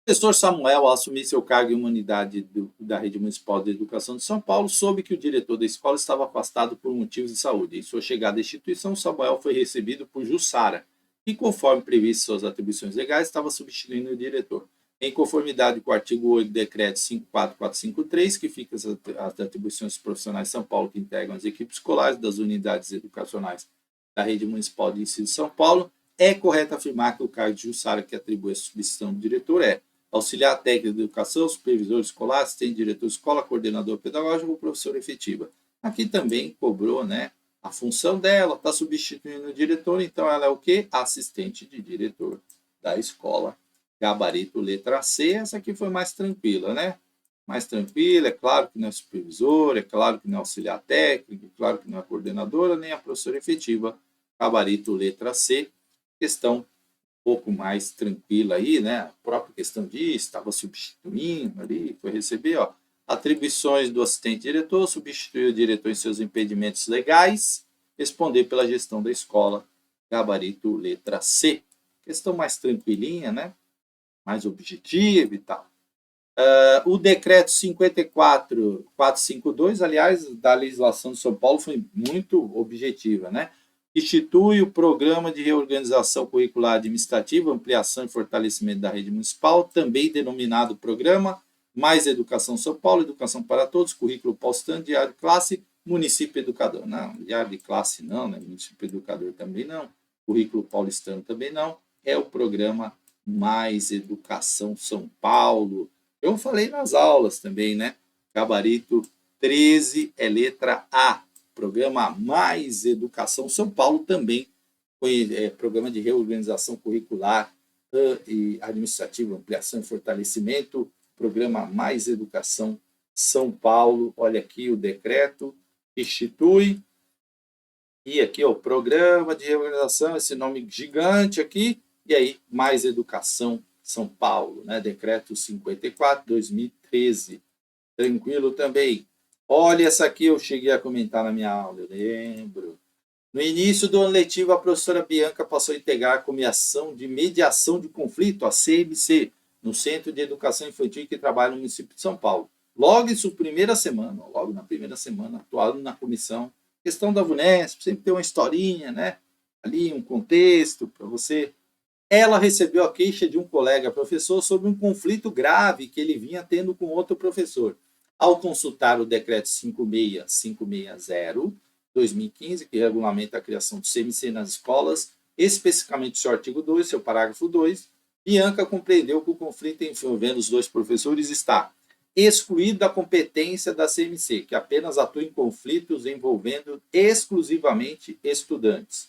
O professor Samuel, ao assumir seu cargo em uma unidade da Rede Municipal de Educação de São Paulo, soube que o diretor da escola estava afastado por motivos de saúde. Em sua chegada à instituição, Samuel foi recebido por Jussara, que, conforme previsto suas atribuições legais, estava substituindo o diretor. Em conformidade com o artigo 8 do decreto 54453, que fica as atribuições profissionais de São Paulo que integram as equipes escolares das unidades educacionais da Rede Municipal de Ensino de São Paulo, é correto afirmar que o cargo de Jussara que atribui a substituição do diretor é auxiliar técnico de educação, supervisor escolar, assistente diretor de escola, coordenador pedagógico ou professor efetiva. Aqui também cobrou, né, a função dela, está substituindo o diretor, então ela é o quê? Assistente de diretor da escola. Gabarito letra C, essa aqui foi mais tranquila, né? Mais tranquila, é claro que não é supervisor, é claro que não é auxiliar técnico, é claro que não é coordenadora, nem a professora efetiva. Gabarito letra C, questão pouco mais tranquila aí, né? A própria questão disso, estava substituindo ali, foi receber, ó, atribuições do assistente diretor, substituir o diretor em seus impedimentos legais, responder pela gestão da escola, gabarito letra C. Questão mais tranquilinha, né? Mais objetiva e tal. O decreto 54452, aliás, da legislação de São Paulo foi muito objetiva, né? institui o Programa de Reorganização Curricular Administrativa, Ampliação e Fortalecimento da Rede Municipal, também denominado Programa Mais Educação São Paulo, Educação para Todos, Currículo Paulistano, Diário de Classe, Município Educador. Não, Diário de Classe não, né? Município Educador também não, Currículo Paulistano também não, é o Programa Mais Educação São Paulo. Eu falei nas aulas também, né? Gabarito 13 é letra A. Programa Mais Educação São Paulo também foi programa de reorganização curricular e administrativa, ampliação e fortalecimento, programa Mais Educação São Paulo. Olha aqui o decreto, institui, e aqui o programa de reorganização, esse nome gigante aqui, e aí Mais Educação São Paulo, né? Decreto 54, 2013. Tranquilo também. Olha, essa aqui eu cheguei a comentar na minha aula, eu lembro. No início do ano letivo, a professora Bianca passou a integrar a Comissão de Mediação de Conflito, a CMC, no Centro de Educação Infantil que trabalha no município de São Paulo. Logo na primeira semana, atuando na comissão, questão da VUNESP, sempre tem uma historinha, né? Ali, um contexto para você. Ela recebeu a queixa de um colega professor sobre um conflito grave que ele vinha tendo com outro professor. Ao consultar o decreto 56560, 2015, que regulamenta a criação do CMC nas escolas, especificamente seu artigo 2, seu parágrafo 2, Bianca compreendeu que o conflito envolvendo os dois professores está excluído da competência da CMC, que apenas atua em conflitos envolvendo exclusivamente estudantes.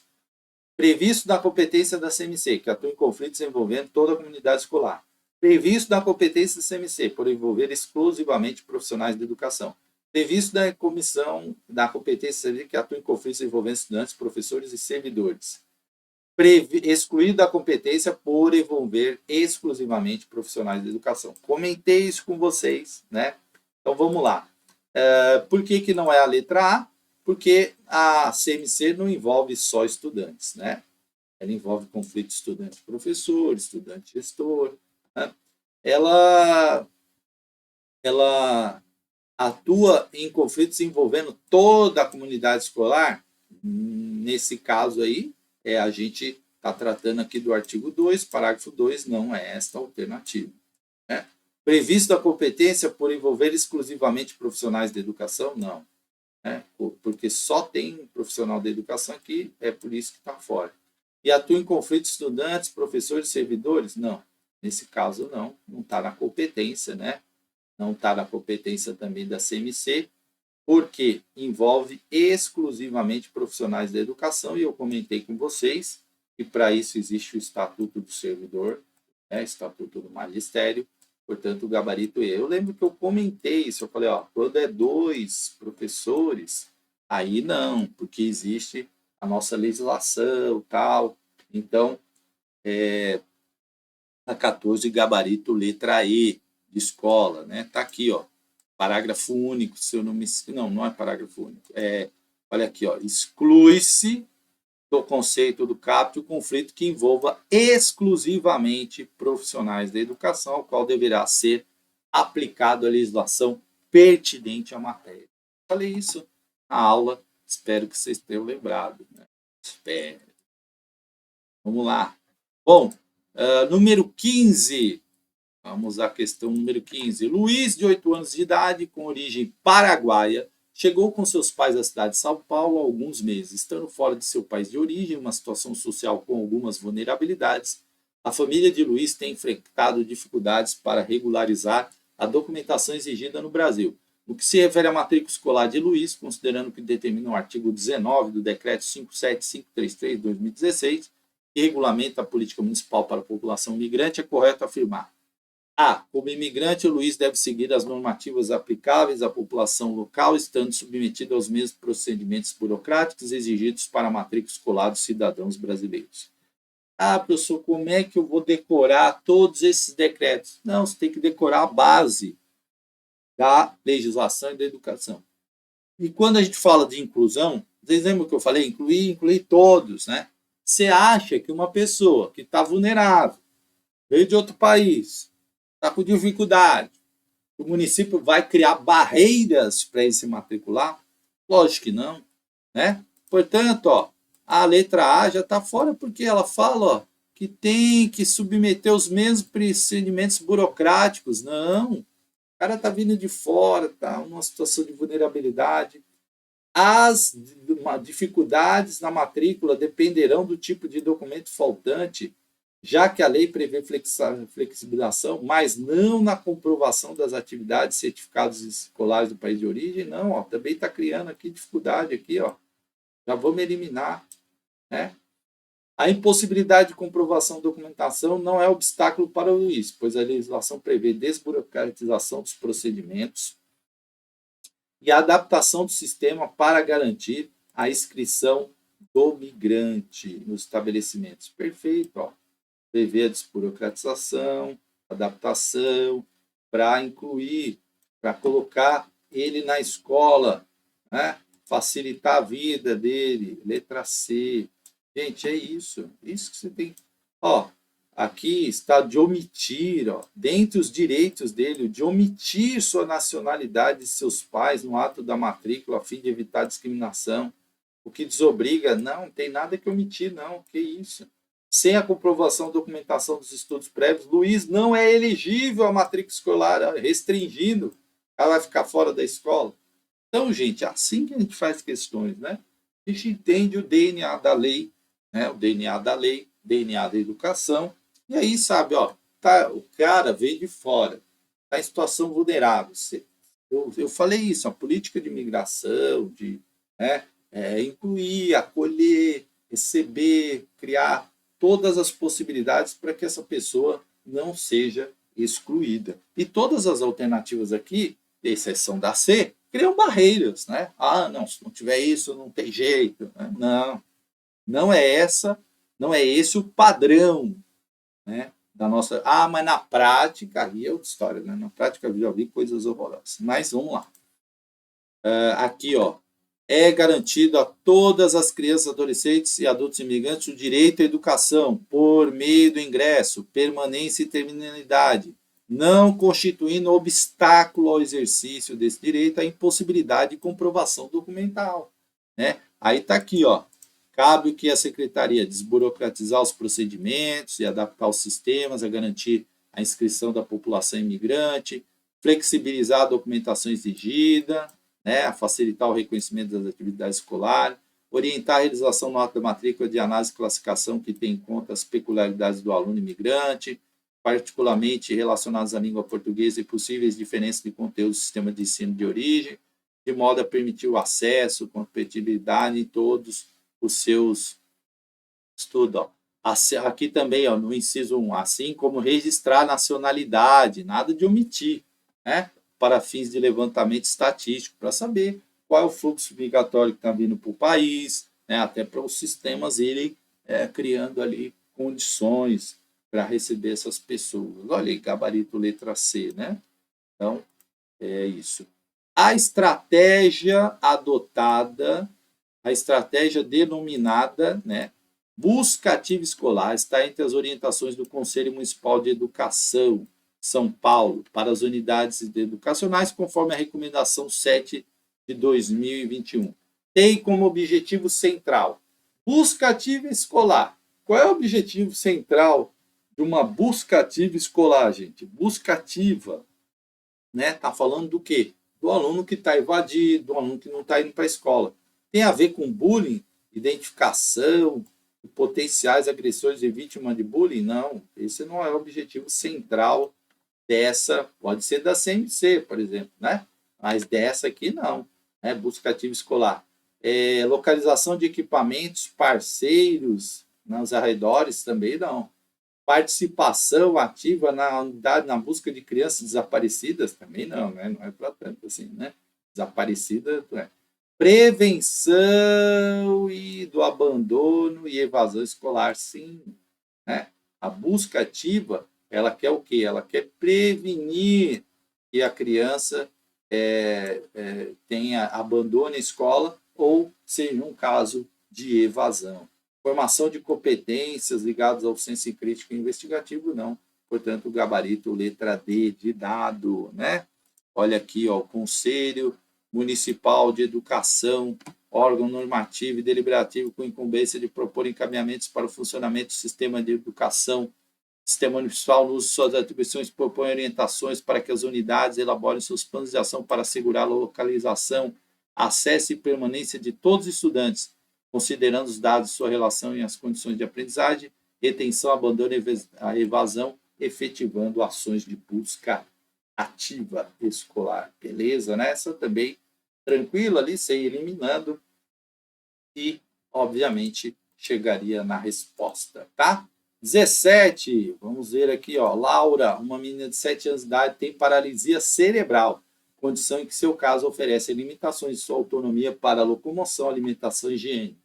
Previsto na competência da CMC, que atua em conflitos envolvendo toda a comunidade escolar. Previsto na competência da CMC, por envolver exclusivamente profissionais de educação. Previsto na comissão da competência que atua em conflitos envolvendo estudantes, professores e servidores. Excluído da competência por envolver exclusivamente profissionais de educação. Comentei isso com vocês, né? Então vamos lá. Por que não é a letra A? Porque a CMC não envolve só estudantes, né? Ela envolve conflito estudante-professor, estudante-gestor, né? Ela atua em conflitos envolvendo toda a comunidade escolar. Nesse caso aí, a gente está tratando aqui do artigo 2, parágrafo 2, não é esta alternativa, né? Previsto a competência por envolver exclusivamente profissionais de educação? Não, né? Porque só tem profissional de educação aqui, é por isso que está fora. E atua em conflitos estudantes, professores, servidores? Não, nesse caso não está na competência, né? Não está na competência também da CMC, porque envolve exclusivamente profissionais da educação, e eu comentei com vocês que para isso existe o Estatuto do Servidor, né? Estatuto do Magistério, portanto o gabarito E. Eu lembro que eu comentei isso, eu falei, quando é 2 professores, aí não, porque existe a nossa legislação, tal. Então, a 14, gabarito letra E, de escola, né? Tá aqui, parágrafo único, se eu não me... Não é parágrafo único. Olha aqui, exclui-se do conceito do caput o conflito que envolva exclusivamente profissionais da educação, ao qual deverá ser aplicado a legislação pertinente à matéria. Falei isso na aula, espero que vocês tenham lembrado, né? Espero. Vamos lá. Bom, número 15. Vamos à questão número 15. Luiz, de 8 anos de idade, com origem paraguaia, chegou com seus pais à cidade de São Paulo há alguns meses. Estando fora de seu país de origem, uma situação social com algumas vulnerabilidades, a família de Luiz tem enfrentado dificuldades para regularizar a documentação exigida no Brasil. No que se refere à matrícula escolar de Luiz, considerando que determina o artigo 19 do Decreto 57533 de 2016, que regulamenta a política municipal para a população migrante, é correto afirmar: A. Como imigrante, o Luiz deve seguir as normativas aplicáveis à população local, estando submetido aos mesmos procedimentos burocráticos exigidos para a matrícula escolar dos cidadãos brasileiros. Professor, como é que eu vou decorar todos esses decretos? Não, você tem que decorar a base da legislação e da educação. E quando a gente fala de inclusão, vocês lembram que eu falei? Incluir todos, né? Você acha que uma pessoa que está vulnerável, veio de outro país, está com dificuldade, o município vai criar barreiras para ele se matricular? Lógico que não, né? Portanto, A letra A já está fora porque ela fala, ó, que tem que submeter os mesmos procedimentos burocráticos. Não, o cara está vindo de fora, está numa situação de vulnerabilidade. As dificuldades na matrícula dependerão do tipo de documento faltante, já que a lei prevê flexibilização, mas não na comprovação das atividades certificados escolares do país de origem, não, ó, também está criando aqui dificuldade aqui, ó, já vamos eliminar, né? A impossibilidade de comprovação da documentação não é obstáculo para o juiz, pois a legislação prevê desburocratização dos procedimentos e a adaptação do sistema para garantir a inscrição do migrante nos estabelecimentos. Perfeito, ó. Prevê a desburocratização, adaptação, para incluir, para colocar ele na escola, né? Facilitar a vida dele. Letra C. Gente, é isso. Isso que você tem. Ó, aqui está de omitir, ó, dentre os direitos dele, de omitir sua nacionalidade de seus pais no ato da matrícula a fim de evitar discriminação. O que desobriga, não tem nada que omitir, não. Que isso? Sem a comprovação da documentação dos estudos prévios, Luiz não é elegível à matrícula escolar, restringindo, ela vai ficar fora da escola. Então, gente, assim que a gente faz questões, né? A gente entende o DNA da lei, né? O DNA da lei, DNA da educação, e aí, sabe, ó, tá, o cara veio de fora, está em situação vulnerável. Eu falei isso, a política de imigração, de, né, incluir, acolher, receber, criar todas as possibilidades para que essa pessoa não seja excluída. E todas as alternativas aqui, exceção da C, criam barreiras, né? Ah, não, se não tiver isso, não tem jeito. Né? Não, não é essa, não é esse o padrão, né? Da nossa. Ah, mas na prática, aí é outra história, né? Na prática eu já vi coisas horrorosas. Mas vamos lá. Aqui, ó, é garantido a todas as crianças, adolescentes e adultos imigrantes o direito à educação por meio do ingresso, permanência e terminalidade, não constituindo obstáculo ao exercício desse direito a impossibilidade de comprovação documental, né? Aí está aqui, ó, cabe que a Secretaria desburocratizar os procedimentos e adaptar os sistemas a garantir a inscrição da população imigrante, flexibilizar a documentação exigida, né, a facilitar o reconhecimento das atividades escolares, orientar a realização no ato da matrícula de análise e classificação que tem em conta as peculiaridades do aluno imigrante, particularmente relacionadas à língua portuguesa e possíveis diferenças de conteúdo do sistema de ensino de origem, de modo a permitir o acesso, compatibilidade em todos os seus estudos. Ó. Aqui também, ó, no inciso 1, assim como registrar nacionalidade, nada de omitir, né? Para fins de levantamento estatístico, para saber qual é o fluxo migratório que está vindo para o país, né, até para os sistemas irem criando ali condições para receber essas pessoas. Olha aí, gabarito letra C, né? Então, é isso. A estratégia adotada, a estratégia denominada, né, busca ativa escolar, está entre as orientações do Conselho Municipal de Educação, são Paulo, para as unidades educacionais, conforme a recomendação 7 de 2021. Tem como objetivo central busca ativa escolar. Qual é o objetivo central de uma busca ativa escolar, gente? Busca ativa, né? Tá falando do quê? Do aluno que está evadido, do aluno que não está indo para a escola. Tem a ver com bullying, identificação, potenciais agressores e vítimas de bullying? Não, esse não é o objetivo central dessa, pode ser da CMC, por exemplo, né? Mas dessa aqui não, né? Busca ativa escolar. Localização de equipamentos parceiros nos arredores também não. Participação ativa na unidade na busca de crianças desaparecidas também não, né? Não é para tanto assim, né? Desaparecida, né? Prevenção e do abandono e evasão escolar, sim, né? A busca ativa, ela quer o quê? Ela quer prevenir que a criança tenha abandone a escola ou seja um caso de evasão. Formação de competências ligadas ao senso crítico e investigativo, não. Portanto, o gabarito letra D de dado, né? Olha aqui, ó, o Conselho Municipal de Educação órgão normativo e deliberativo com incumbência de propor encaminhamentos para o funcionamento do sistema de educação, sistema municipal, no uso de suas atribuições, propõe orientações para que as unidades elaborem seus planos de ação para assegurar a localização, acesso e permanência de todos os estudantes, considerando os dados de sua relação e as condições de aprendizagem, retenção, abandono e a evasão, efetivando ações de busca ativa escolar. Beleza, né? Essa também tranquila ali, sem eliminando e, obviamente, chegaria na resposta, tá? 17, vamos ver aqui, ó. Laura, uma menina de 7 anos de idade, tem paralisia cerebral, condição em que seu caso oferece limitações de sua autonomia para locomoção, alimentação e higiene.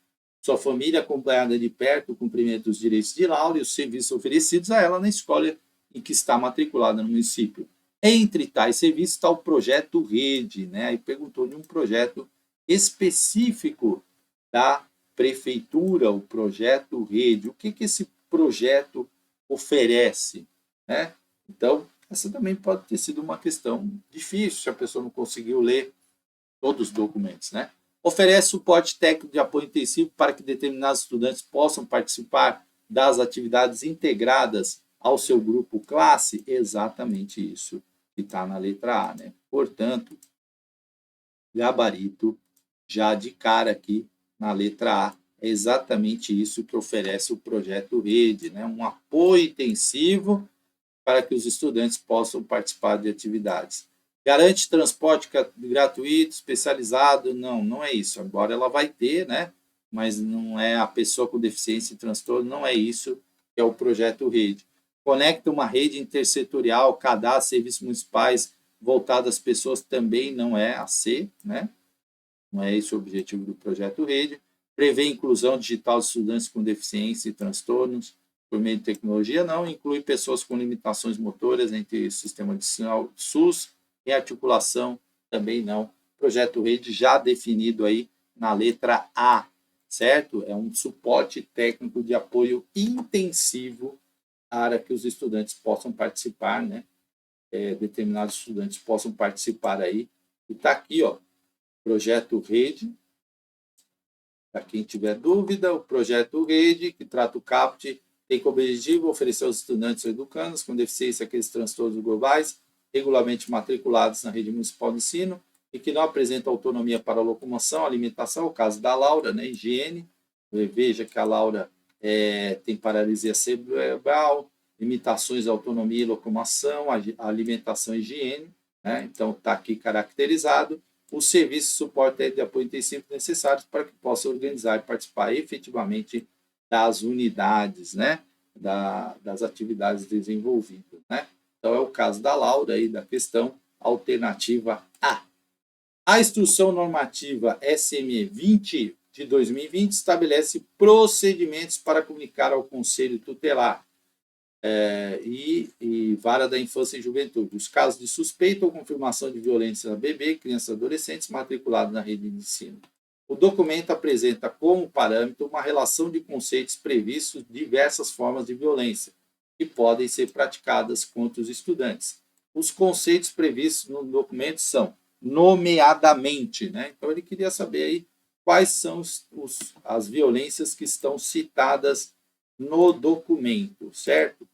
Sua família, acompanhada de perto, o cumprimento dos direitos de Laura e os serviços oferecidos a ela na escola em que está matriculada no município. Entre tais serviços está o projeto Rede, né? Aí perguntou de um projeto específico da prefeitura, o projeto Rede. O que esse projeto oferece, né? Então, essa também pode ter sido uma questão difícil, se a pessoa não conseguiu ler todos os documentos, né? Oferece suporte técnico de apoio intensivo para que determinados estudantes possam participar das atividades integradas ao seu grupo classe, exatamente isso que está na letra A, né? Portanto, gabarito já de cara aqui na letra A, é exatamente isso que oferece o projeto Rede, né? Um apoio intensivo para que os estudantes possam participar de atividades. Garante transporte gratuito, especializado? Não, não é isso. Agora ela vai ter, né? Mas não é a pessoa com deficiência e transtorno, não é isso que é o projeto Rede. Conecta uma rede intersetorial, cadastro, serviços municipais voltado às pessoas, também não é a C, né? Não é esse o objetivo do projeto Rede. Prevê inclusão digital de estudantes com deficiência e transtornos por meio de tecnologia, não. Inclui pessoas com limitações motoras entre o sistema de sinal SUS e articulação, também não. Projeto Rede já definido aí na letra A, certo? É um suporte técnico de apoio intensivo para que os estudantes possam participar, né? Determinados estudantes possam participar aí. E está aqui, ó, projeto Rede. Para quem tiver dúvida, o projeto Rede, que trata o CAPT, tem como objetivo oferecer aos estudantes ou educandos com deficiência aqueles transtornos globais regularmente matriculados na rede municipal de ensino e que não apresentam autonomia para locomoção, alimentação, o caso da Laura, né, higiene. Veja que a Laura tem paralisia cerebral, limitações de autonomia e locomoção, alimentação e higiene, né? Então está aqui caracterizado os serviços de suporte de apoio intensivo necessários para que possa organizar e participar efetivamente das unidades, né? Das atividades desenvolvidas, né? Então é o caso da Laura aí da questão alternativa A. A instrução normativa SME 20 de 2020 estabelece procedimentos para comunicar ao Conselho Tutelar e Vara da Infância e Juventude os casos de suspeita ou confirmação de violência a bebê, crianças e adolescentes matriculados na rede de ensino. O documento apresenta como parâmetro uma relação de conceitos previstos diversas formas de violência que podem ser praticadas contra os estudantes. Os conceitos previstos no documento são nomeadamente, né? Então ele queria saber aí quais são as violências que estão citadas no documento, certo?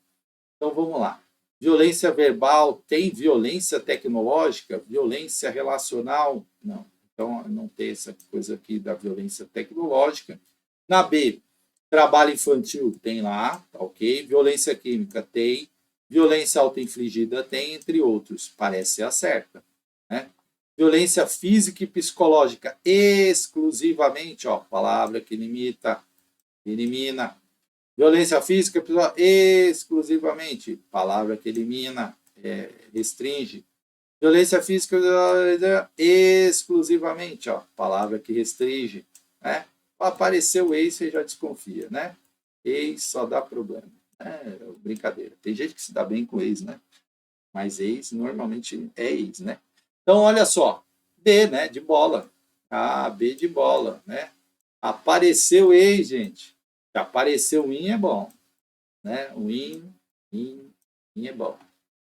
Então vamos lá. Violência verbal, tem violência tecnológica, violência relacional? Não. Então não tem essa coisa aqui da violência tecnológica. Na B, trabalho infantil, tem lá, tá ok. Violência química, tem. Violência autoinfligida, tem, entre outros. Parece ser a certa, né? Violência física e psicológica, exclusivamente, ó, palavra que limita, elimina. Violência física, exclusivamente, palavra que elimina, restringe. Violência física, exclusivamente, ó, palavra que restringe, né? Apareceu o ex, você já desconfia, né? Ex só dá problema. Brincadeira. Tem gente que se dá bem com ex, né? Mas ex normalmente é ex, né? Então, olha só. B, né? De bola. A, B de bola, né? Apareceu ex, gente. Se apareceu o in é bom, né? O in é bom.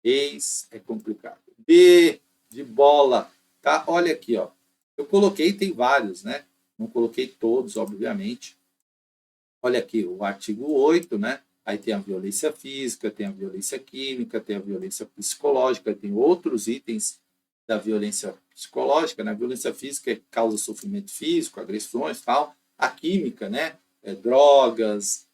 Ex é complicado. B de bola, tá? Olha aqui, ó. Eu coloquei, tem vários, né? não coloquei todos, obviamente. Olha aqui, o artigo 8, né? Aí tem a violência física, tem a violência química, tem a violência psicológica, tem outros itens da violência psicológica, né? A violência física causa sofrimento físico, agressões, tal. A química, né? Drogas,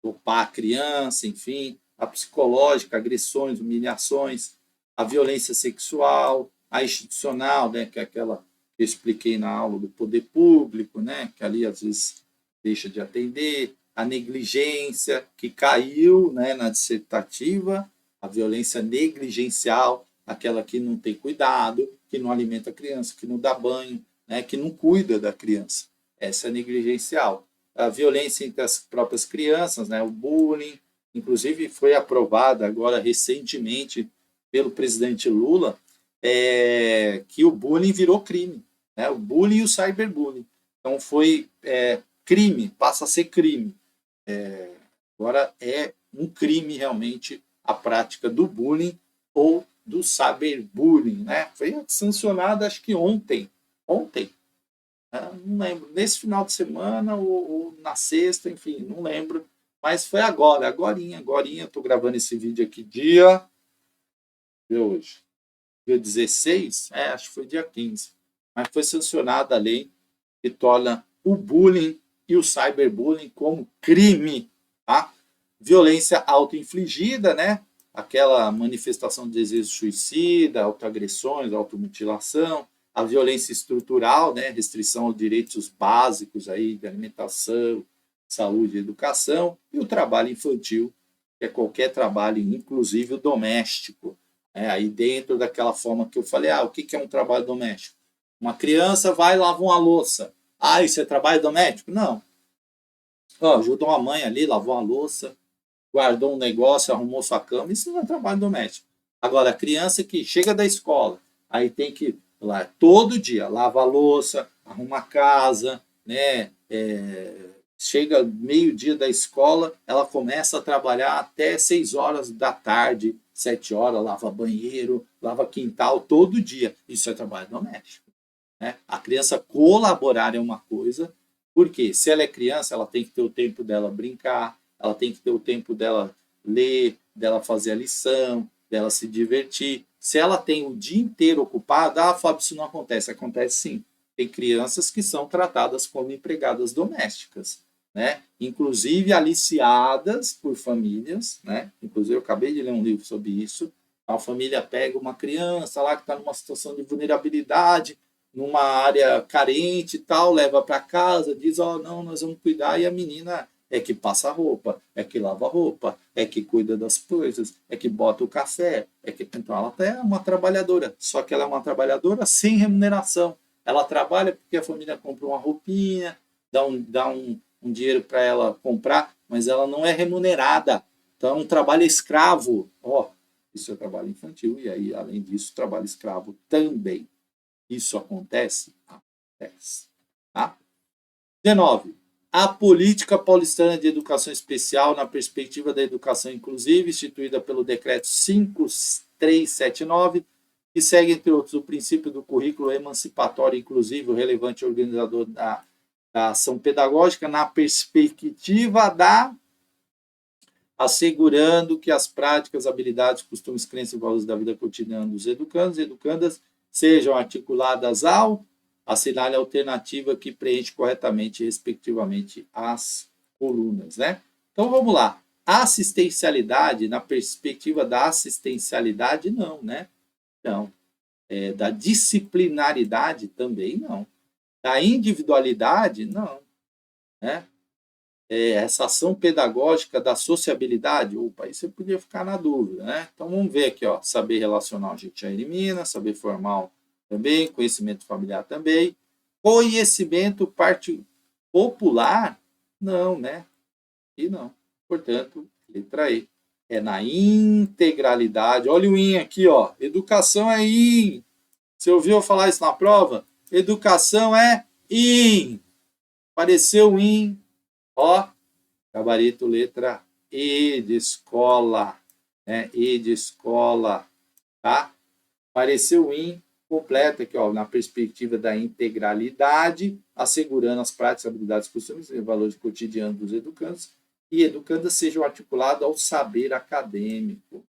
dopar a criança, enfim. A psicológica, agressões, humilhações. A violência sexual, a institucional, né? Que é aquela que eu expliquei na aula do poder público, né? Que ali às vezes deixa de atender. A negligência, que caiu, né, na dissertativa, a violência negligencial, aquela que não tem cuidado, que não alimenta a criança, que não dá banho, né, que não cuida da criança. Essa é negligencial. A violência entre as próprias crianças, né, o bullying, inclusive foi aprovada agora recentemente pelo presidente Lula, que o bullying virou crime, né, o bullying e o cyberbullying. Então foi crime, passa a ser crime. Agora é um crime realmente a prática do bullying ou do cyberbullying, né? Foi sancionada acho que ontem, não lembro, nesse final de semana ou na sexta, enfim, não lembro, mas foi agorinha, estou gravando esse vídeo aqui de hoje, dia 16, acho que foi dia 15, mas foi sancionada a lei que torna o bullying e o cyberbullying como crime, tá? Violência autoinfligida, né? Aquela manifestação de desejo suicida, autoagressões, automutilação, a violência estrutural, né? Restrição aos direitos básicos aí de alimentação, saúde e educação, e o trabalho infantil, que é qualquer trabalho, inclusive o doméstico. Aí dentro daquela forma que eu falei, o que é um trabalho doméstico? Uma criança vai e lava uma louça. Isso é trabalho doméstico? Não. Ajudou uma mãe ali, lavou uma louça, guardou um negócio, arrumou sua cama, isso não é trabalho doméstico. Agora, a criança que chega da escola, aí tem que ir lá todo dia, lava a louça, arruma a casa, né? Chega meio-dia da escola, ela começa a trabalhar até 6 horas da tarde, 7 horas, lava banheiro, lava quintal, todo dia. Isso é trabalho doméstico. Né? A criança colaborar é uma coisa, porque se ela é criança, ela tem que ter o tempo dela brincar, ela tem que ter o tempo dela ler, dela fazer a lição, dela se divertir. Se ela tem o dia inteiro ocupado, Fábio, isso não acontece. Acontece sim. Tem crianças que são tratadas como empregadas domésticas, né? Inclusive aliciadas por famílias, né? Inclusive eu acabei de ler um livro sobre isso. A família pega uma criança lá que está numa situação de vulnerabilidade, numa área carente e tal, leva para casa, diz, não, nós vamos cuidar, e a menina é que passa a roupa, é que lava a roupa, é que cuida das coisas, é que bota o café, então ela é uma trabalhadora, só que ela é uma trabalhadora sem remuneração. Ela trabalha porque a família compra uma roupinha, dá um dinheiro para ela comprar, mas ela não é remunerada. Então é um trabalho escravo. Isso é trabalho infantil, e aí, além disso, trabalho escravo também. Isso acontece? Acontece. Tá? 19. A política paulistana de educação especial na perspectiva da educação inclusiva, instituída pelo decreto 5379, que segue, entre outros, o princípio do currículo emancipatório inclusivo, relevante organizador da ação pedagógica, na perspectiva da assegurando que as práticas, habilidades, costumes, crenças e valores da vida cotidiana dos educandos e educandas sejam articuladas ao assinale a alternativa que preenche corretamente, respectivamente, as colunas, né? Então, vamos lá. Assistencialidade, na perspectiva da assistencialidade, não, né? Não. Da disciplinaridade, também não. Da individualidade, não. Né? Essa ação pedagógica da sociabilidade, opa, aí você podia ficar na dúvida, né? Então vamos ver aqui, saber relacional a gente já elimina, saber formal também, conhecimento familiar também, conhecimento popular, não, né? E não. Portanto, letra E. É na integralidade. Olha o IN aqui, Educação é IN. Você ouviu falar isso na prova? Educação é IN. Apareceu IN. Gabarito, letra E de escola, né? E de escola, tá? Apareceu IN, completa aqui, ó, na perspectiva da integralidade, assegurando as práticas, habilidades, costumes e valores cotidianos dos educandos e educandas sejam articulados ao saber acadêmico.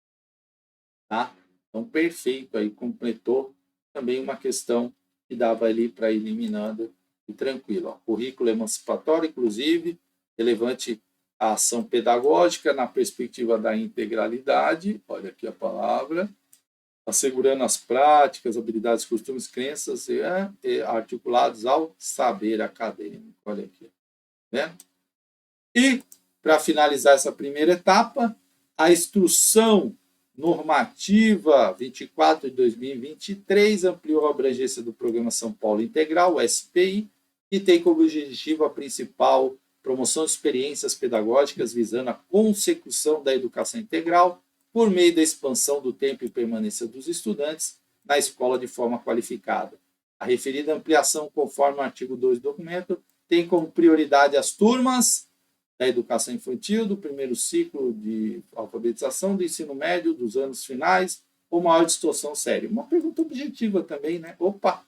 Tá? Então, perfeito, aí completou também uma questão que dava ali para ir eliminando e tranquilo. Ó. Currículo emancipatório, inclusive, relevante à ação pedagógica na perspectiva da integralidade, olha aqui a palavra, assegurando as práticas, habilidades, costumes, crenças articulados ao saber acadêmico. Olha aqui. Né? E, para finalizar essa primeira etapa, a instrução normativa 24 de 2023 ampliou a abrangência do Programa São Paulo Integral, o SPI, que tem como objetivo a principal promoção de experiências pedagógicas visando a consecução da educação integral por meio da expansão do tempo e permanência dos estudantes na escola de forma qualificada. A referida ampliação, conforme o artigo 2 do documento, tem como prioridade as turmas da educação infantil, do primeiro ciclo de alfabetização, do ensino médio, dos anos finais, ou maior distorção séria. Uma pergunta objetiva também, né? Opa!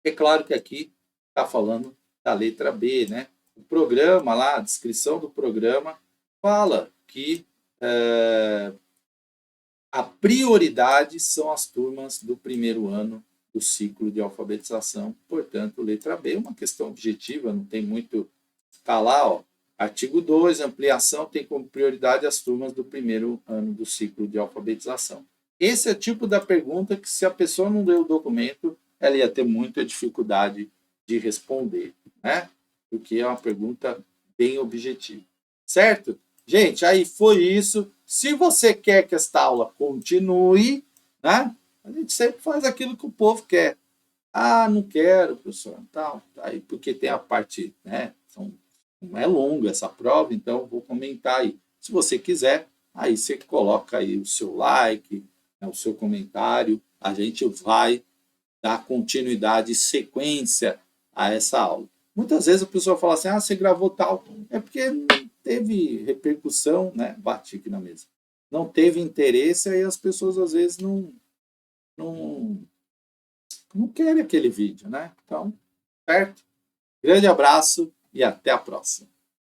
É claro que aqui está falando da letra B, né? O programa lá, a descrição do programa, fala que a prioridade são as turmas do primeiro ano do ciclo de alfabetização. Portanto, letra B é uma questão objetiva, não tem muito... Está lá, ó, artigo 2, ampliação tem como prioridade as turmas do primeiro ano do ciclo de alfabetização. Esse é o tipo da pergunta que, se a pessoa não leu o documento, ela ia ter muita dificuldade de responder, né? Porque é uma pergunta bem objetiva. Certo? Gente, aí foi isso. Se você quer que esta aula continue, né? A gente sempre faz aquilo que o povo quer. Ah, não quero, professor. Tal. Aí, porque tem a parte, né? Não é longa essa prova, então vou comentar aí. Se você quiser, aí você coloca aí o seu like, né, o seu comentário. A gente vai dar continuidade e sequência a essa aula. Muitas vezes a pessoa fala assim, ah, você gravou tal. É porque não teve repercussão, né? Bati aqui na mesa. Não teve interesse, aí as pessoas às vezes não querem aquele vídeo, né? Então, certo? Grande abraço e até a próxima.